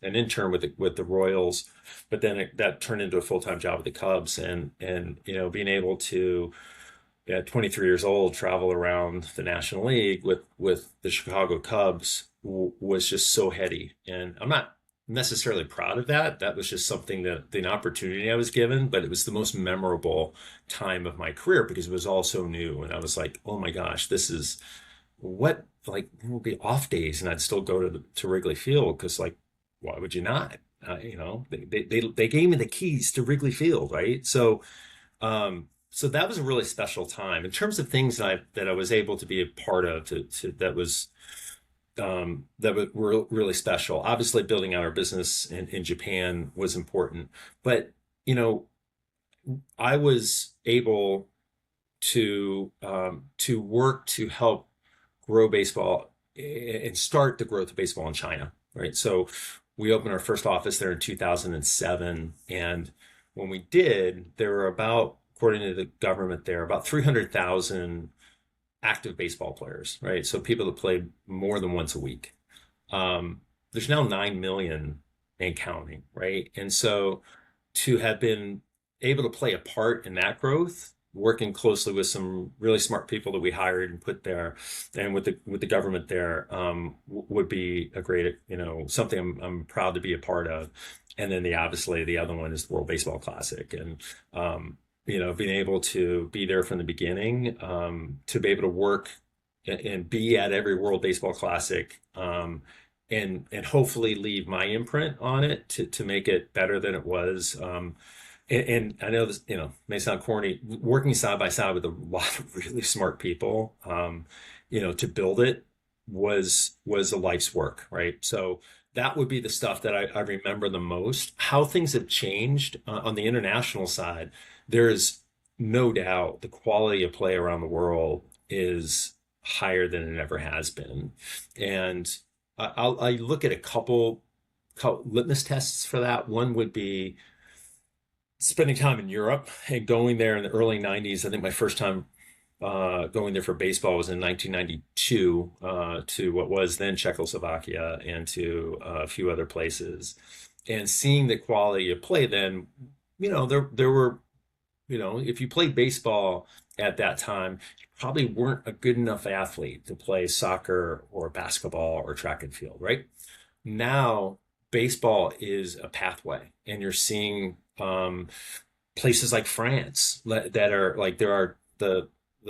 [SPEAKER 4] an intern with the Royals, but then that turned into a full-time job with the Cubs, and being able to, at 23 years old, travel around the National League with the Chicago Cubs was just so heady. And I'm not necessarily proud of that. That was just something an opportunity I was given, but it was the most memorable time of my career because it was all so new. And I was like, oh my gosh, this is what, like, it will be off days and I'd still go to Wrigley Field because, like, why would you not? They gave me the keys to Wrigley Field, right? So that was a really special time in terms of things that I was able to be a part of. That were really special. Obviously, building out our business in Japan was important, but I was able to work to help grow baseball and start the growth of baseball in China. Right, so we opened our first office there in 2007, and when we did, there were about, according to the government there, about 300,000 active baseball players, right? So people that play more than once a week. There's now 9 million and counting, right? And so to have been able to play a part in that growth, working closely with some really smart people that we hired and put there, and with the government there, would be a great, something I'm proud to be a part of. And then obviously the other one is the World Baseball Classic, and being able to be there from the beginning, to be able to work and be at every World Baseball Classic, and hopefully leave my imprint on it to make it better than it was. And I know this, may sound corny, working side by side with a lot of really smart people, to build it was a life's work, right? So that would be the stuff that I remember the most. How things have changed on the international side. There's no doubt the quality of play around the world is higher than it ever has been. And I look at a couple litmus tests for that. One would be spending time in Europe and going there in the early 90s. I think my first time going there for baseball was in 1992 to what was then Czechoslovakia and to a few other places. And seeing the quality of play then, there were, if you played baseball at that time, you probably weren't a good enough athlete to play soccer or basketball or track and field, right? Now, baseball is a pathway, and you're seeing places like France that are like, there are the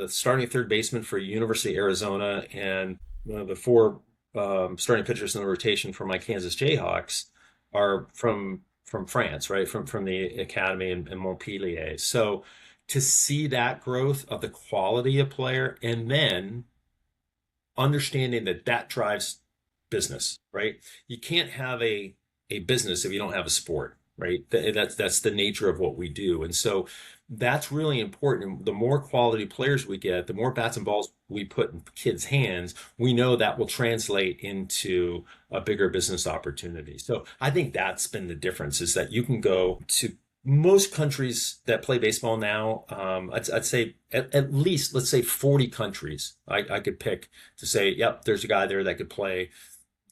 [SPEAKER 4] starting third baseman for University of Arizona and the four starting pitchers in the rotation for my Kansas Jayhawks are from France, right? From the academy in Montpellier. So to see that growth of the quality of player, and then understanding that drives business, right? You can't have a business if you don't have a sport, right? That's the nature of what we do. And so that's really important. The more quality players we get, the more bats and balls we put in kids' hands, we know that will translate into a bigger business opportunity. So I think that's been the difference, is that you can go to most countries that play baseball now. I'd say at least, let's say 40 countries I could pick to say, yep, there's a guy there that could play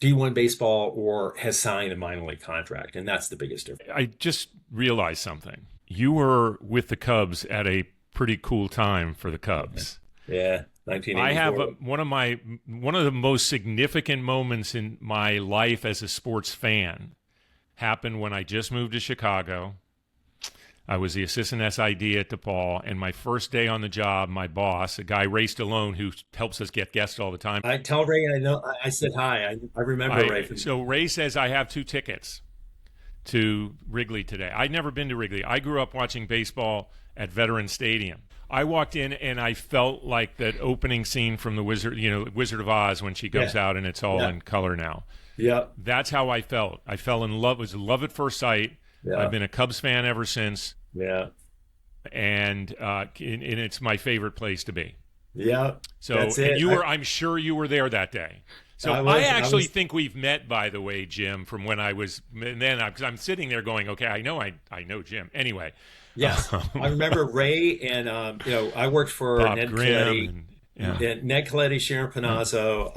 [SPEAKER 4] D1 baseball or has signed a minor league contract. And that's the biggest difference.
[SPEAKER 1] I just realized something. You were with the Cubs at a pretty cool time for the Cubs.
[SPEAKER 4] Yeah, 1984.
[SPEAKER 1] I have one of the most significant moments in my life as a sports fan happened when I just moved to Chicago. I was the assistant SID at DePaul, and my first day on the job, my boss, a guy, Ray Stallone, who helps us get guests all the time.
[SPEAKER 4] I tell Ray, I said hi. I remember Ray.
[SPEAKER 1] So Ray says, I have 2 tickets to Wrigley today. I'd never been to Wrigley. I grew up watching baseball at Veterans Stadium. I walked in and I felt like that opening scene from the Wizard of Oz when she goes out and it's all in color now.
[SPEAKER 4] Yeah.
[SPEAKER 1] That's how I felt. I fell in love. It was love at first sight. Yeah. I've been a Cubs fan ever since.
[SPEAKER 4] Yeah.
[SPEAKER 1] And it's my favorite place to be.
[SPEAKER 4] Yeah.
[SPEAKER 1] So that's it. And I'm sure you were there that day. So I actually think we've met, by the way, Jim, from when I was, and then because I'm sitting there going, okay, I know Jim. Anyway.
[SPEAKER 4] Yes. I remember Ray and, I worked for
[SPEAKER 1] Bob
[SPEAKER 4] Ned
[SPEAKER 1] Grimm
[SPEAKER 4] Coletti, Ned Coletti, Sharon Panazzo,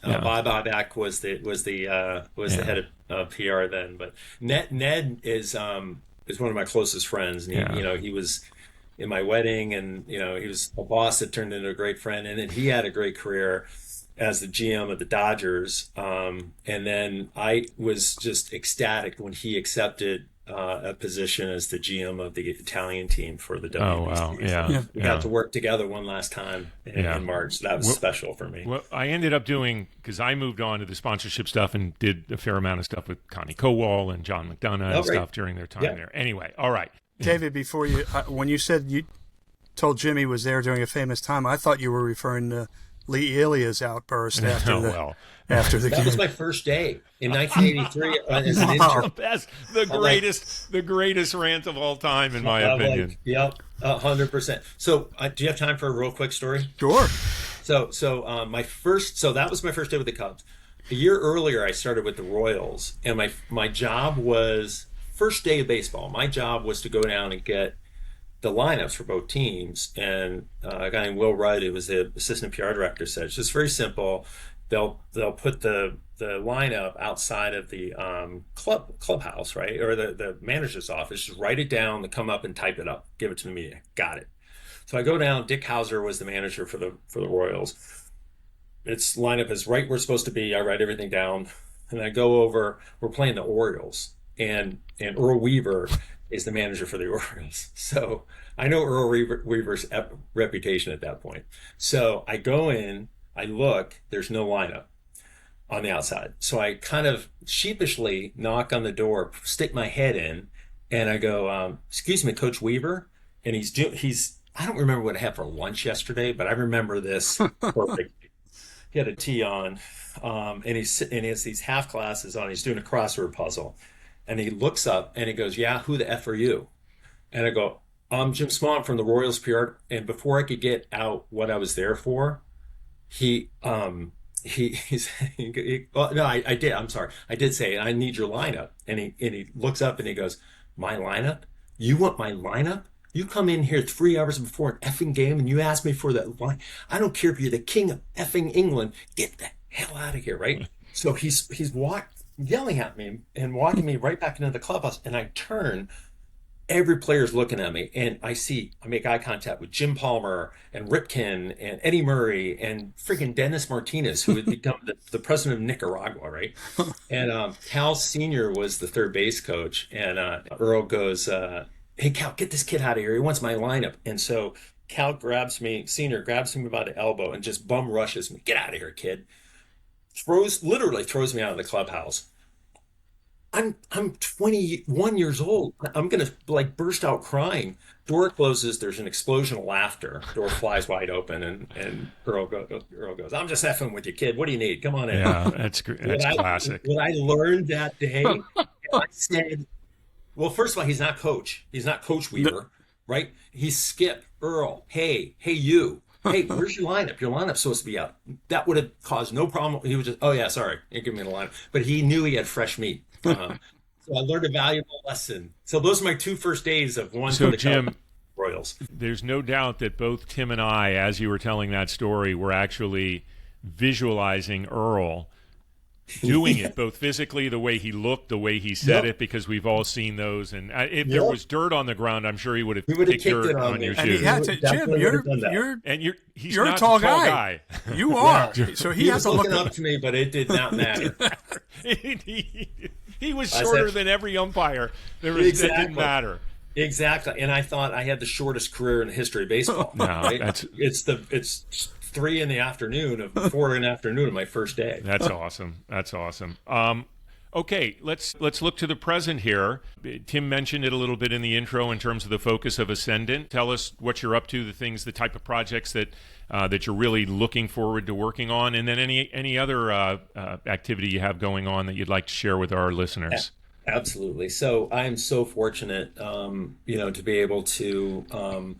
[SPEAKER 4] Bob Bobak was the head of PR then, but Ned is one of my closest friends, and he was in my wedding, and he was a boss that turned into a great friend, and then he had a great career as the GM of the Dodgers, and then I was just ecstatic when he accepted a position as the GM of the Italian team for the WBC.
[SPEAKER 1] Oh, wow. Yeah.
[SPEAKER 4] We got to work together one last time in March. So that was special for me.
[SPEAKER 1] Well, I ended up doing, because I moved on to the sponsorship stuff and did a fair amount of stuff with Connie Kowal and John McDonough and stuff during their time there. Anyway, all right.
[SPEAKER 2] David, before you, when you said you told Jimmy was there during a famous time, I thought you were referring to Lee Elia's outburst after the game.
[SPEAKER 4] That was my first day in 1983 as an intern.
[SPEAKER 1] The greatest rant of all time, in my opinion.
[SPEAKER 4] 100%. So, do you have time for a real quick story?
[SPEAKER 2] Sure.
[SPEAKER 4] So that was my first day with the Cubs. A year earlier, I started with the Royals, and my job was first day of baseball. My job was to go down and get the lineups for both teams, and a guy named Will Rudd, who was the assistant PR director, said it's just very simple. They'll put the lineup outside of the clubhouse, right, or the manager's office. Just write it down, they come up and type it up, give it to the media. Got it. So I go down. Dick Hauser was the manager for the Royals. Its lineup is right where it's supposed to be. I write everything down, and I go over. We're playing the Orioles, and Earl Weaver is the manager for the Orioles. So I know Earl Weaver's reputation at that point. So I go in, I look, there's no lineup on the outside. So I kind of sheepishly knock on the door, stick my head in, and I go, excuse me, Coach Weaver? And I don't remember what I had for lunch yesterday, but I remember this perfectly. He had a tee on, and he has these half glasses on. He's doing a crossword puzzle. And he looks up and he goes, yeah, who the F are you? And I go, I'm Jim Swan from the Royals PR. And before I could get out what I was there for, I did. I'm sorry. I did say, I need your lineup. And he looks up and he goes, my lineup? You want my lineup? You come in here 3 hours before an effing game and you ask me for that line. I don't care if you're the king of effing England. Get the hell out of here, right? So he's yelling at me and walking me right back into the clubhouse, and I turn, every player's looking at me, and I make eye contact with Jim Palmer and Ripken and Eddie Murray and freaking Dennis Martinez, who had become the president of Nicaragua, right? And Cal Sr. was the third base coach, and Earl goes, hey, Cal, get this kid out of here. He wants my lineup. And so Cal Sr. grabs me by the elbow and just bum rushes me. Get out of here, kid. Literally throws me out of the clubhouse. I'm 21 years old. I'm gonna like burst out crying. Door closes. There's an explosion of laughter. Door flies wide open, and Earl goes, "I'm just effing with you, kid. What do you need? Come on in."
[SPEAKER 1] Yeah, that's classic.
[SPEAKER 4] What I learned that day, I said, "Well, first of all, he's not coach. He's not Coach Weaver, right? He's Skip Earl. Hey, you." Hey, where's your lineup? Your lineup's supposed to be out. That would have caused no problem. He was just, oh yeah, sorry, you give me the lineup. But he knew he had fresh meat. So I learned a valuable lesson. So those are my 2 first days of one.
[SPEAKER 1] So
[SPEAKER 4] for the
[SPEAKER 1] Jim,
[SPEAKER 4] Royals.
[SPEAKER 1] There's no doubt that both Tim and I, as you were telling that story, were actually visualizing Earl doing it, both physically, the way he looked, the way he said it, because we've all seen those. And if there was dirt on the ground, I'm sure he would have kicked dirt on your shoes.
[SPEAKER 2] And he had to, Jim,
[SPEAKER 1] he's
[SPEAKER 2] you're
[SPEAKER 1] not
[SPEAKER 2] a tall guy. You are. So he has to look
[SPEAKER 4] up to me, but it did not matter.
[SPEAKER 1] He was shorter than every umpire. That didn't matter.
[SPEAKER 4] Exactly. And I thought I had the shortest career in the history of baseball.
[SPEAKER 1] No,
[SPEAKER 4] right? It's 3 in the afternoon of 4 in the afternoon of my first day.
[SPEAKER 1] That's awesome. Okay, let's look to the present here. Tim mentioned it a little bit in the intro in terms of the focus of Ascendant. Tell us what you're up to, the type of projects that you're really looking forward to working on, and then any other activity you have going on that you'd like to share with our listeners.
[SPEAKER 4] Absolutely. So I'm so fortunate, to be able to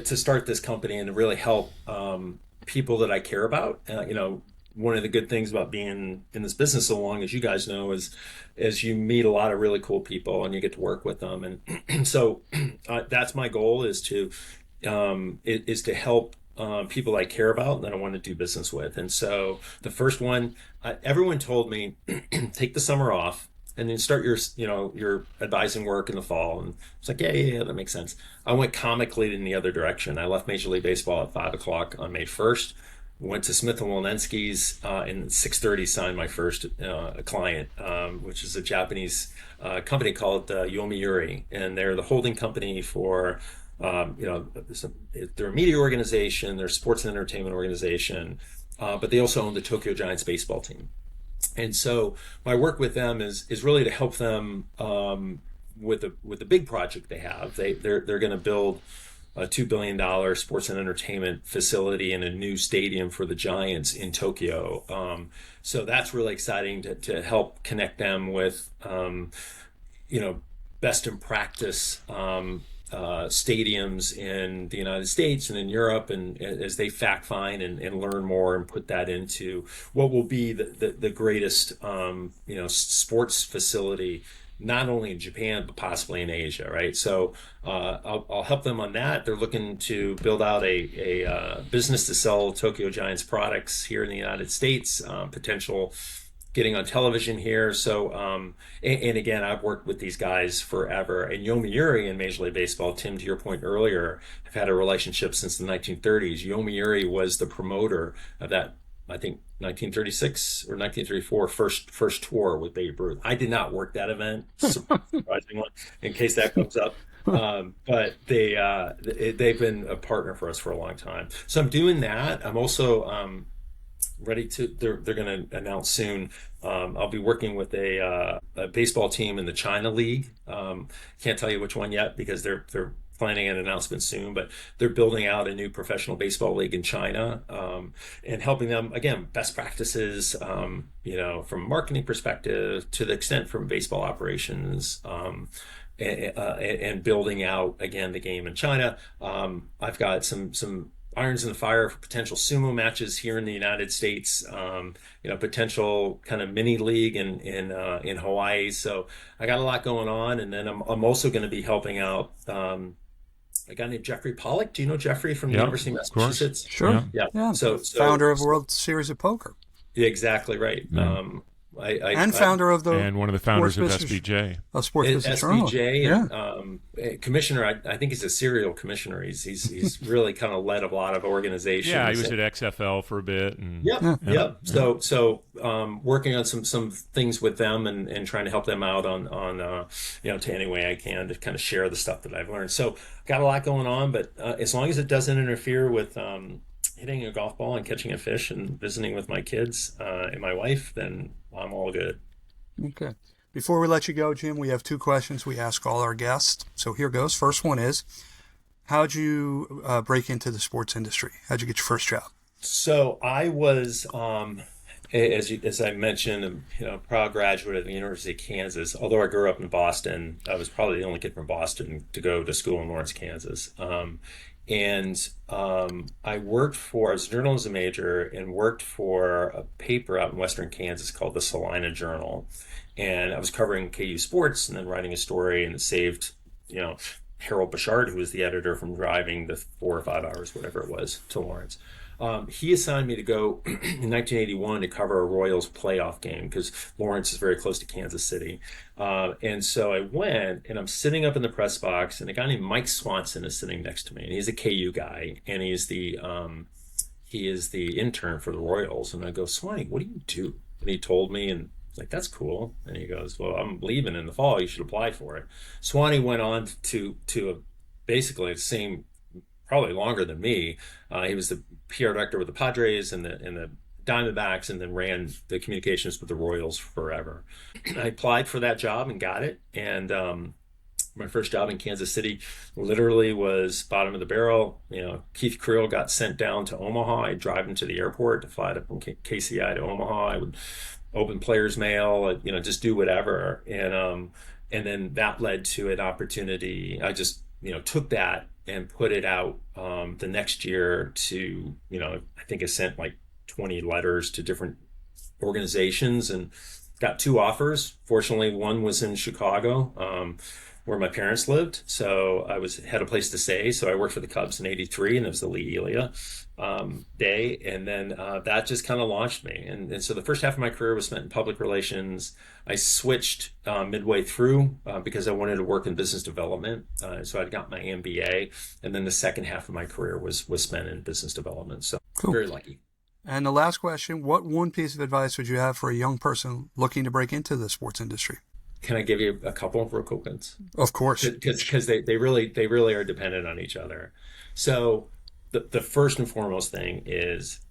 [SPEAKER 4] start this company and to really help people that I care about. One of the good things about being in this business so long, as you guys know, is you meet a lot of really cool people and you get to work with them. And so that's my goal is to help people I care about and that I want to do business with. And so the first one, everyone told me, take the summer off and then start your advising work in the fall. And it's like, yeah, that makes sense. I went comically in the other direction. I left Major League Baseball at 5:00 on May 1st. Went to Smith & Wollensky's and 6:30 signed my first client, which is a Japanese company called Yomiuri, and they're the holding company for they're a media organization, they're a sports and entertainment organization, but they also own the Tokyo Giants baseball team. And so my work with them is really to help them with the big project they have. They're going to build a $2 billion sports and entertainment facility and a new stadium for the Giants in Tokyo. So that's really exciting to help connect them with, best in practice stadiums in the United States and in Europe, and as they fact find and learn more and put that into what will be the greatest, sports facility, not only in Japan, but possibly in Asia, right? So I'll help them on that. They're looking to build out a business to sell Tokyo Giants products here in the United States, potential getting on television here. So, and again, I've worked with these guys forever. And Yomiuri in Major League Baseball, Tim, to your point earlier, have had a relationship since the 1930s. Yomiuri was the promoter of that, I think, 1936 or 1934 first tour with Babe Ruth. I did not work that event, surprisingly, in case that comes up. But they've been a partner for us for a long time. So I'm doing that. I'm also ready to. They're going to announce soon. I'll be working with a baseball team in the China League. Can't tell you which one yet because they're planning an announcement soon, but they're building out a new professional baseball league in China, and helping them, again, best practices, from a marketing perspective to the extent from baseball operations, and building out, again, the game in China. I've got some irons in the fire for potential sumo matches here in the United States, potential kind of mini league in Hawaii. So I got a lot going on. And then I'm also going to be helping out, a guy named Jeffrey Pollock. Do you know Jeffrey from the University of Massachusetts?
[SPEAKER 2] Sure.
[SPEAKER 4] Yeah. So
[SPEAKER 2] founder of World Series of Poker.
[SPEAKER 4] Exactly right.
[SPEAKER 1] Yeah.
[SPEAKER 2] Founder of
[SPEAKER 1] and one of the founders of SBJ.
[SPEAKER 2] SportsBiz Journal.
[SPEAKER 4] SBJ, commissioner. I think he's a serial commissioner. He's really kind of led a lot of organizations.
[SPEAKER 1] Yeah, he was at XFL for a bit. And,
[SPEAKER 4] Yep. So working on some things with them and trying to help them out on to any way I can to kind of share the stuff that I've learned. So got a lot going on, but as long as it doesn't interfere with hitting a golf ball and catching a fish and visiting with my kids and my wife, then I'm all good.
[SPEAKER 2] Okay. Before we let you go, Jim, we have 2 questions we ask all our guests. So here goes. First one is, how'd you break into the sports industry? How'd you get your first job?
[SPEAKER 4] So I was, as I mentioned, proud graduate of the University of Kansas. Although I grew up in Boston, I was probably the only kid from Boston to go to school in Lawrence, Kansas. I was a journalism major and worked for a paper out in Western Kansas called the Salina Journal. And I was covering KU sports and then writing a story, and it saved, Harold Bouchard, who was the editor, from driving the 4 or 5 hours, whatever it was, to Lawrence. He assigned me to go in 1981 to cover a Royals playoff game because Lawrence is very close to Kansas City. And so I went, and I'm sitting up in the press box, and a guy named Mike Swanson is sitting next to me, and he's a KU guy, and he is the intern for the Royals. And I go, Swanee, what do you do? And he told me, and like, that's cool. And he goes, well, I'm leaving in the fall. You should apply for it. Swanee went on to basically the same, probably longer than me. He was the PR director with the Padres and the Diamondbacks, and then ran the communications with the Royals forever. I applied for that job and got it. And my first job in Kansas City literally was bottom of the barrel. Keith Creel got sent down to Omaha. I'd drive him to the airport to fly from KCI to Omaha. I would open players' mail, just do whatever. And then that led to an opportunity. I just, took that and put it out the next year to, I think I sent like 20 letters to different organizations and got 2 offers. Fortunately, one was in Chicago, where my parents lived. So I had a place to stay. So I worked for the Cubs in '83, and it was the Lee Elia day. And then that just kind of launched me. And so the first half of my career was spent in public relations. I switched midway through because I wanted to work in business development. So I got my MBA. And then the second half of my career was spent in business development. So cool. Very lucky.
[SPEAKER 2] And the last question, what one piece of advice would you have for a young person looking to break into the sports industry?
[SPEAKER 4] Can I give you a couple of real quick ones?
[SPEAKER 2] Of course.
[SPEAKER 4] Because they really are dependent on each other. So the first and foremost thing is,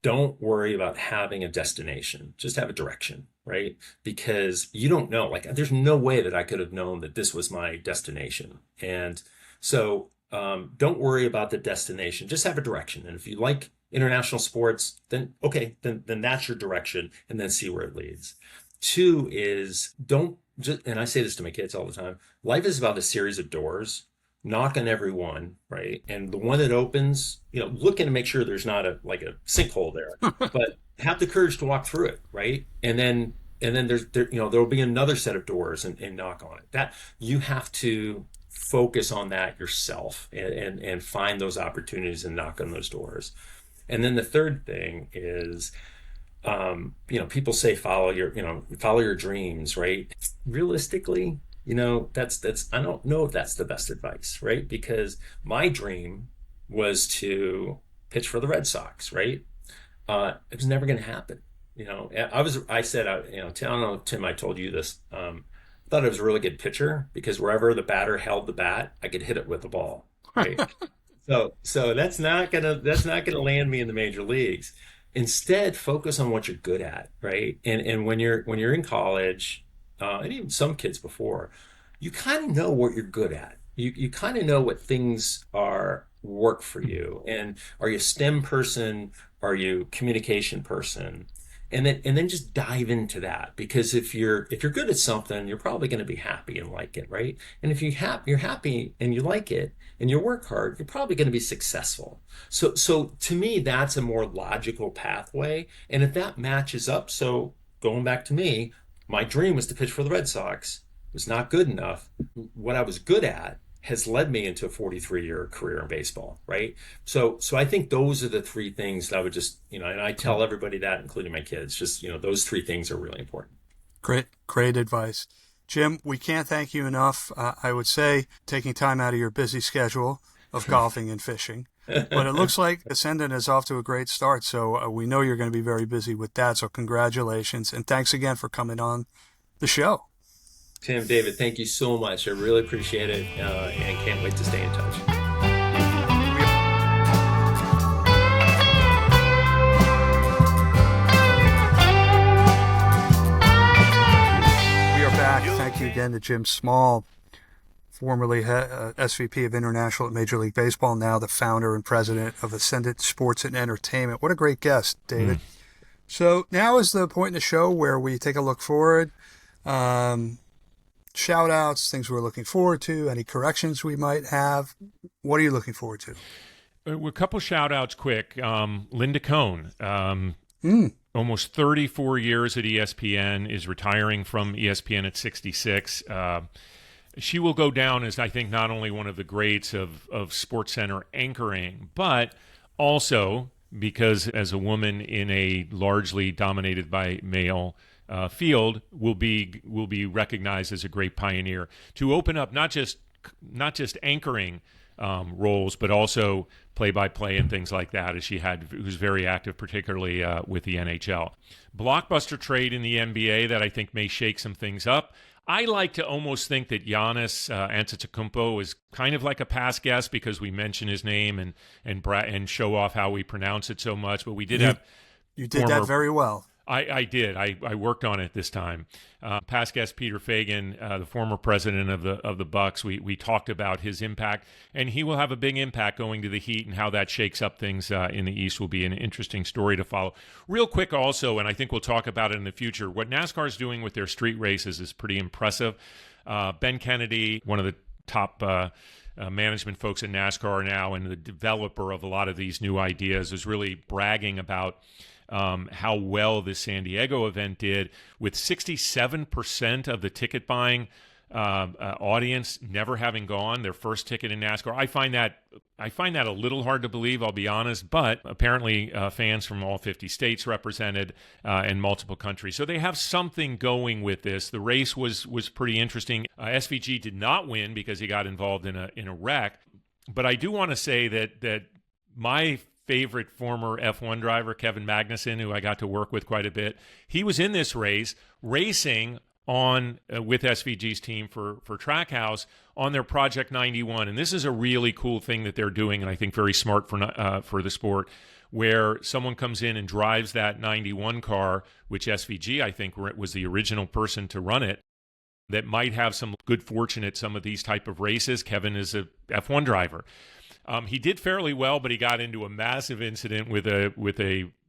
[SPEAKER 4] don't worry about having a destination. Just have a direction, right? Because you don't know. Like, there's no way that I could have known that this was my destination. And so don't worry about the destination. Just have a direction. And if you like international sports, then okay, then that's your direction, and then see where it leads. 2 is, and I say this to my kids all the time, life is about a series of doors. Knock on every one, right? And the one that opens, look in to make sure there's not a sinkhole there, but have the courage to walk through it, right? And then there'll be another set of doors and knock on it. That you have to focus on that yourself and find those opportunities and knock on those doors. And then the third thing is, people say follow your dreams, right? Realistically, that's I don't know if that's the best advice, right? Because my dream was to pitch for the Red Sox, right? It was never going to happen. I don't know, Tim, I told you this. I thought I was a really good pitcher because wherever the batter held the bat, I could hit it with the ball, right? So that's not gonna land me in the major leagues. Instead, focus on what you're good at, right? And when you're in college, and even some kids before, you kind of know what you're good at. You kind of know what things work for you. And are you a STEM person? Are you a communication person? And then just dive into that, because if you're good at something, you're probably going to be happy and like it, right? And if you're happy and you like it and you work hard, you're probably going to be successful. So to me, that's a more logical pathway. And if that matches up, so going back to me, my dream was to pitch for the Red Sox. It was not good enough. What I was good at has led me into a 43-year career in baseball, right? So I think those are the 3 things that I would just, and I tell everybody that, including my kids, just, those 3 things are really important.
[SPEAKER 2] Great advice. Jim, we can't thank you enough. I would say taking time out of your busy schedule of golfing and fishing. But it looks like Descendant is off to a great start. So we know you're going to be very busy with that. So congratulations. And thanks again for coming on the show.
[SPEAKER 4] Tim, David, thank you so much. I really appreciate it, and can't wait to stay in touch.
[SPEAKER 2] We are back again to Jim Small, formerly SVP of International at Major League Baseball, now the founder and president of Ascendant Sports and Entertainment. What a great guest, David. So now is the point in the show where we take a look forward. Shout outs, things we're looking forward to, any corrections we might have. What are you looking forward to?
[SPEAKER 1] A couple shout outs quick. Linda Cohn, almost 34 years at ESPN, is retiring from ESPN at 66. She will go down as, I think, not only one of the greats of SportsCenter anchoring, but also because as a woman in a largely dominated by male field, will be recognized as a great pioneer to open up not just anchoring roles, but also play-by-play and things like that, as she was very active, particularly with the NHL. Blockbuster trade in the NBA that I think may shake some things up. I like to almost think that Giannis Antetokounmpo is kind of like a past guest because we mention his name and show off how we pronounce it so much. But we did have
[SPEAKER 2] you did that very well.
[SPEAKER 1] I did. I worked on it this time. Past guest Peter Fagan, the former president of the Bucks, we talked about his impact, and he will have a big impact going to the Heat, and how that shakes up things in the East will be an interesting story to follow. Real quick also, and I think we'll talk about it in the future, what NASCAR is doing with their street races is pretty impressive. Ben Kennedy, one of the top management folks in NASCAR now and the developer of a lot of these new ideas, is really bragging about how well the San Diego event did, with 67% of the ticket buying audience never having gone their first ticket in NASCAR. I find that a little hard to believe, I'll be honest, but apparently fans from all 50 states represented and multiple countries. So they have something going with this. The race was pretty interesting. SVG did not win because he got involved in a wreck, but I do want to say that my favorite former F1 driver, Kevin Magnussen, who I got to work with quite a bit, he was in this race racing on with SVG's team for Trackhouse on their Project 91. And this is a really cool thing that they're doing, and I think very smart for the sport, where someone comes in and drives that 91 car, which SVG, I think, was the original person to run it, that might have some good fortune at some of these type of races. Kevin is a F1 driver. He did fairly well, but he got into a massive incident with a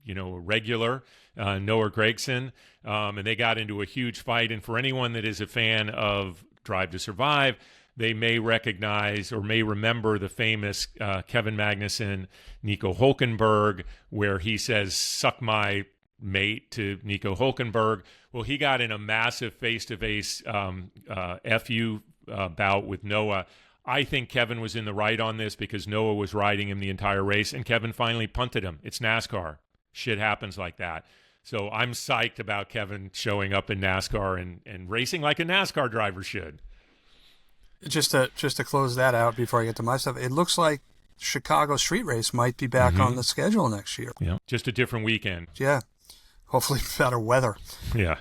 [SPEAKER 1] regular, Noah Gragson, and they got into a huge fight. And for anyone that is a fan of Drive to Survive, they may recognize or may remember the famous Kevin Magnussen, Nico Hulkenberg, where he says, "Suck my mate" to Nico Hulkenberg. Well, he got in a massive face-to-face FU bout with Noah. I think Kevin was in the right on this because Noah was riding him the entire race, and Kevin finally punted him. It's NASCAR. Shit happens like that. So I'm psyched about Kevin showing up in NASCAR and racing like a NASCAR driver should.
[SPEAKER 2] Just to close that out before I get to my stuff, it looks like Chicago street race might be back on the schedule next year.
[SPEAKER 1] Yeah, just a different weekend.
[SPEAKER 2] Yeah. Hopefully better weather.
[SPEAKER 1] Yeah.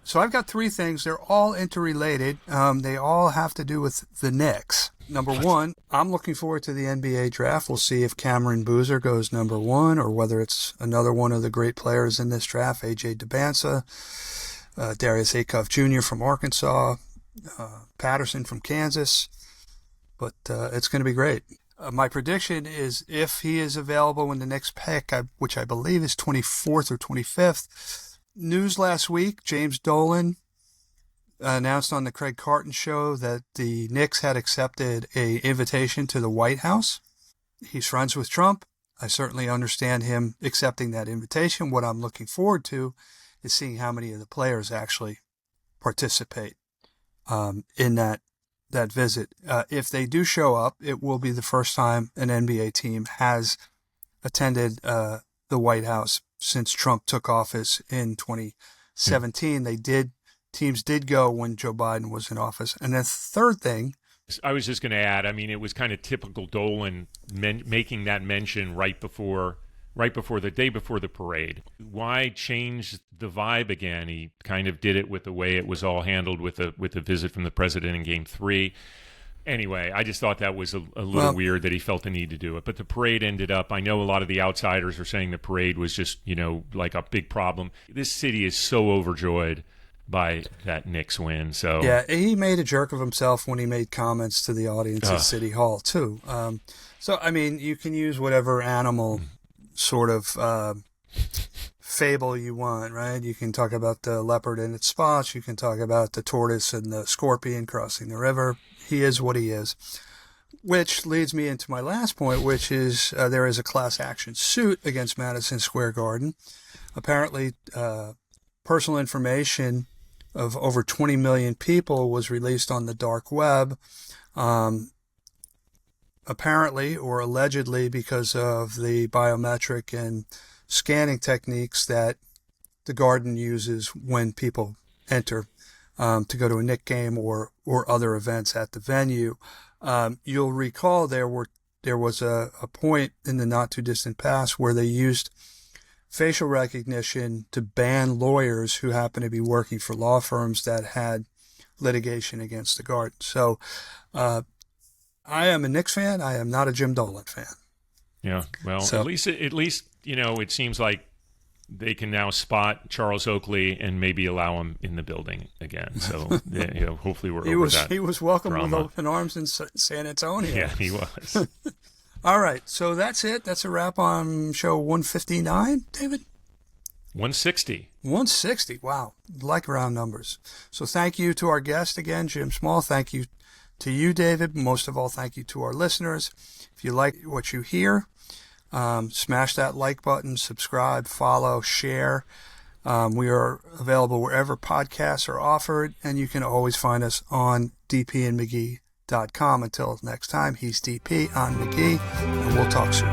[SPEAKER 2] So I've got three things. They're all interrelated. They all have to do with the Knicks. Number one, I'm looking forward to the NBA draft. We'll see if Cameron Boozer goes number one or whether it's another one of the great players in this draft, A.J. Debinsa, Darius Acuff Jr. from Arkansas, Patterson from Kansas. But it's going to be great. My prediction is if he is available in the next pick, which I believe is 24th or 25th. News last week, James Dolan announced on the Craig Carton show that the Knicks had accepted an invitation to the White House. He's friends with Trump. I certainly understand him accepting that invitation. What I'm looking forward to is seeing how many of the players actually participate in that visit. If they do show up, it will be the first time an NBA team has attended the White House since Trump took office in 2017. Teams did go when Joe Biden was in office. And the third thing,
[SPEAKER 1] I was just going to add, I mean, it was kind of typical Dolan making that mention right before the day before the parade. Why change the vibe again? He kind of did it with the way it was all handled with the visit from the president in Game 3. Anyway, I just thought that was a little weird that he felt the need to do it. But the parade ended up, I know a lot of the outsiders are saying the parade was just, like a big problem. This city is so overjoyed by that Knicks win. So
[SPEAKER 2] yeah, he made a jerk of himself when he made comments to the audience at City Hall too. So I mean, you can use whatever animal sort of fable you want, right? You can talk about the leopard in its spots. You can talk about the tortoise and the scorpion crossing the river. He is what he is. Which leads me into my last point, which is there is a class action suit against Madison Square Garden. Apparently, personal information of over 20 million people was released on the dark web, apparently or allegedly because of the biometric and scanning techniques that the Garden uses when people enter to go to a Knicks game or other events at the venue. You'll recall there was a point in the not too distant past where they used facial recognition to ban lawyers who happen to be working for law firms that had litigation against the Garden. So I am a Knicks fan. I am not a Jim Dolan fan.
[SPEAKER 1] Yeah, well, at least it seems like they can now spot Charles Oakley and maybe allow him in the building again. So hopefully we're over that.
[SPEAKER 2] He was welcome
[SPEAKER 1] drama.
[SPEAKER 2] with open arms in San Antonio.
[SPEAKER 1] Yeah, he was.
[SPEAKER 2] All right, so that's it. That's a wrap on show 159, David?
[SPEAKER 1] 160.
[SPEAKER 2] 160, wow. Like round numbers. So thank you to our guest again, Jim Small. Thank you to you, David. Most of all, thank you to our listeners. If you like what you hear, smash that like button, subscribe, follow, share. We are available wherever podcasts are offered, and you can always find us on dpandmcgee.com. Until next time, he's DP, I'm McGhee, and we'll talk soon.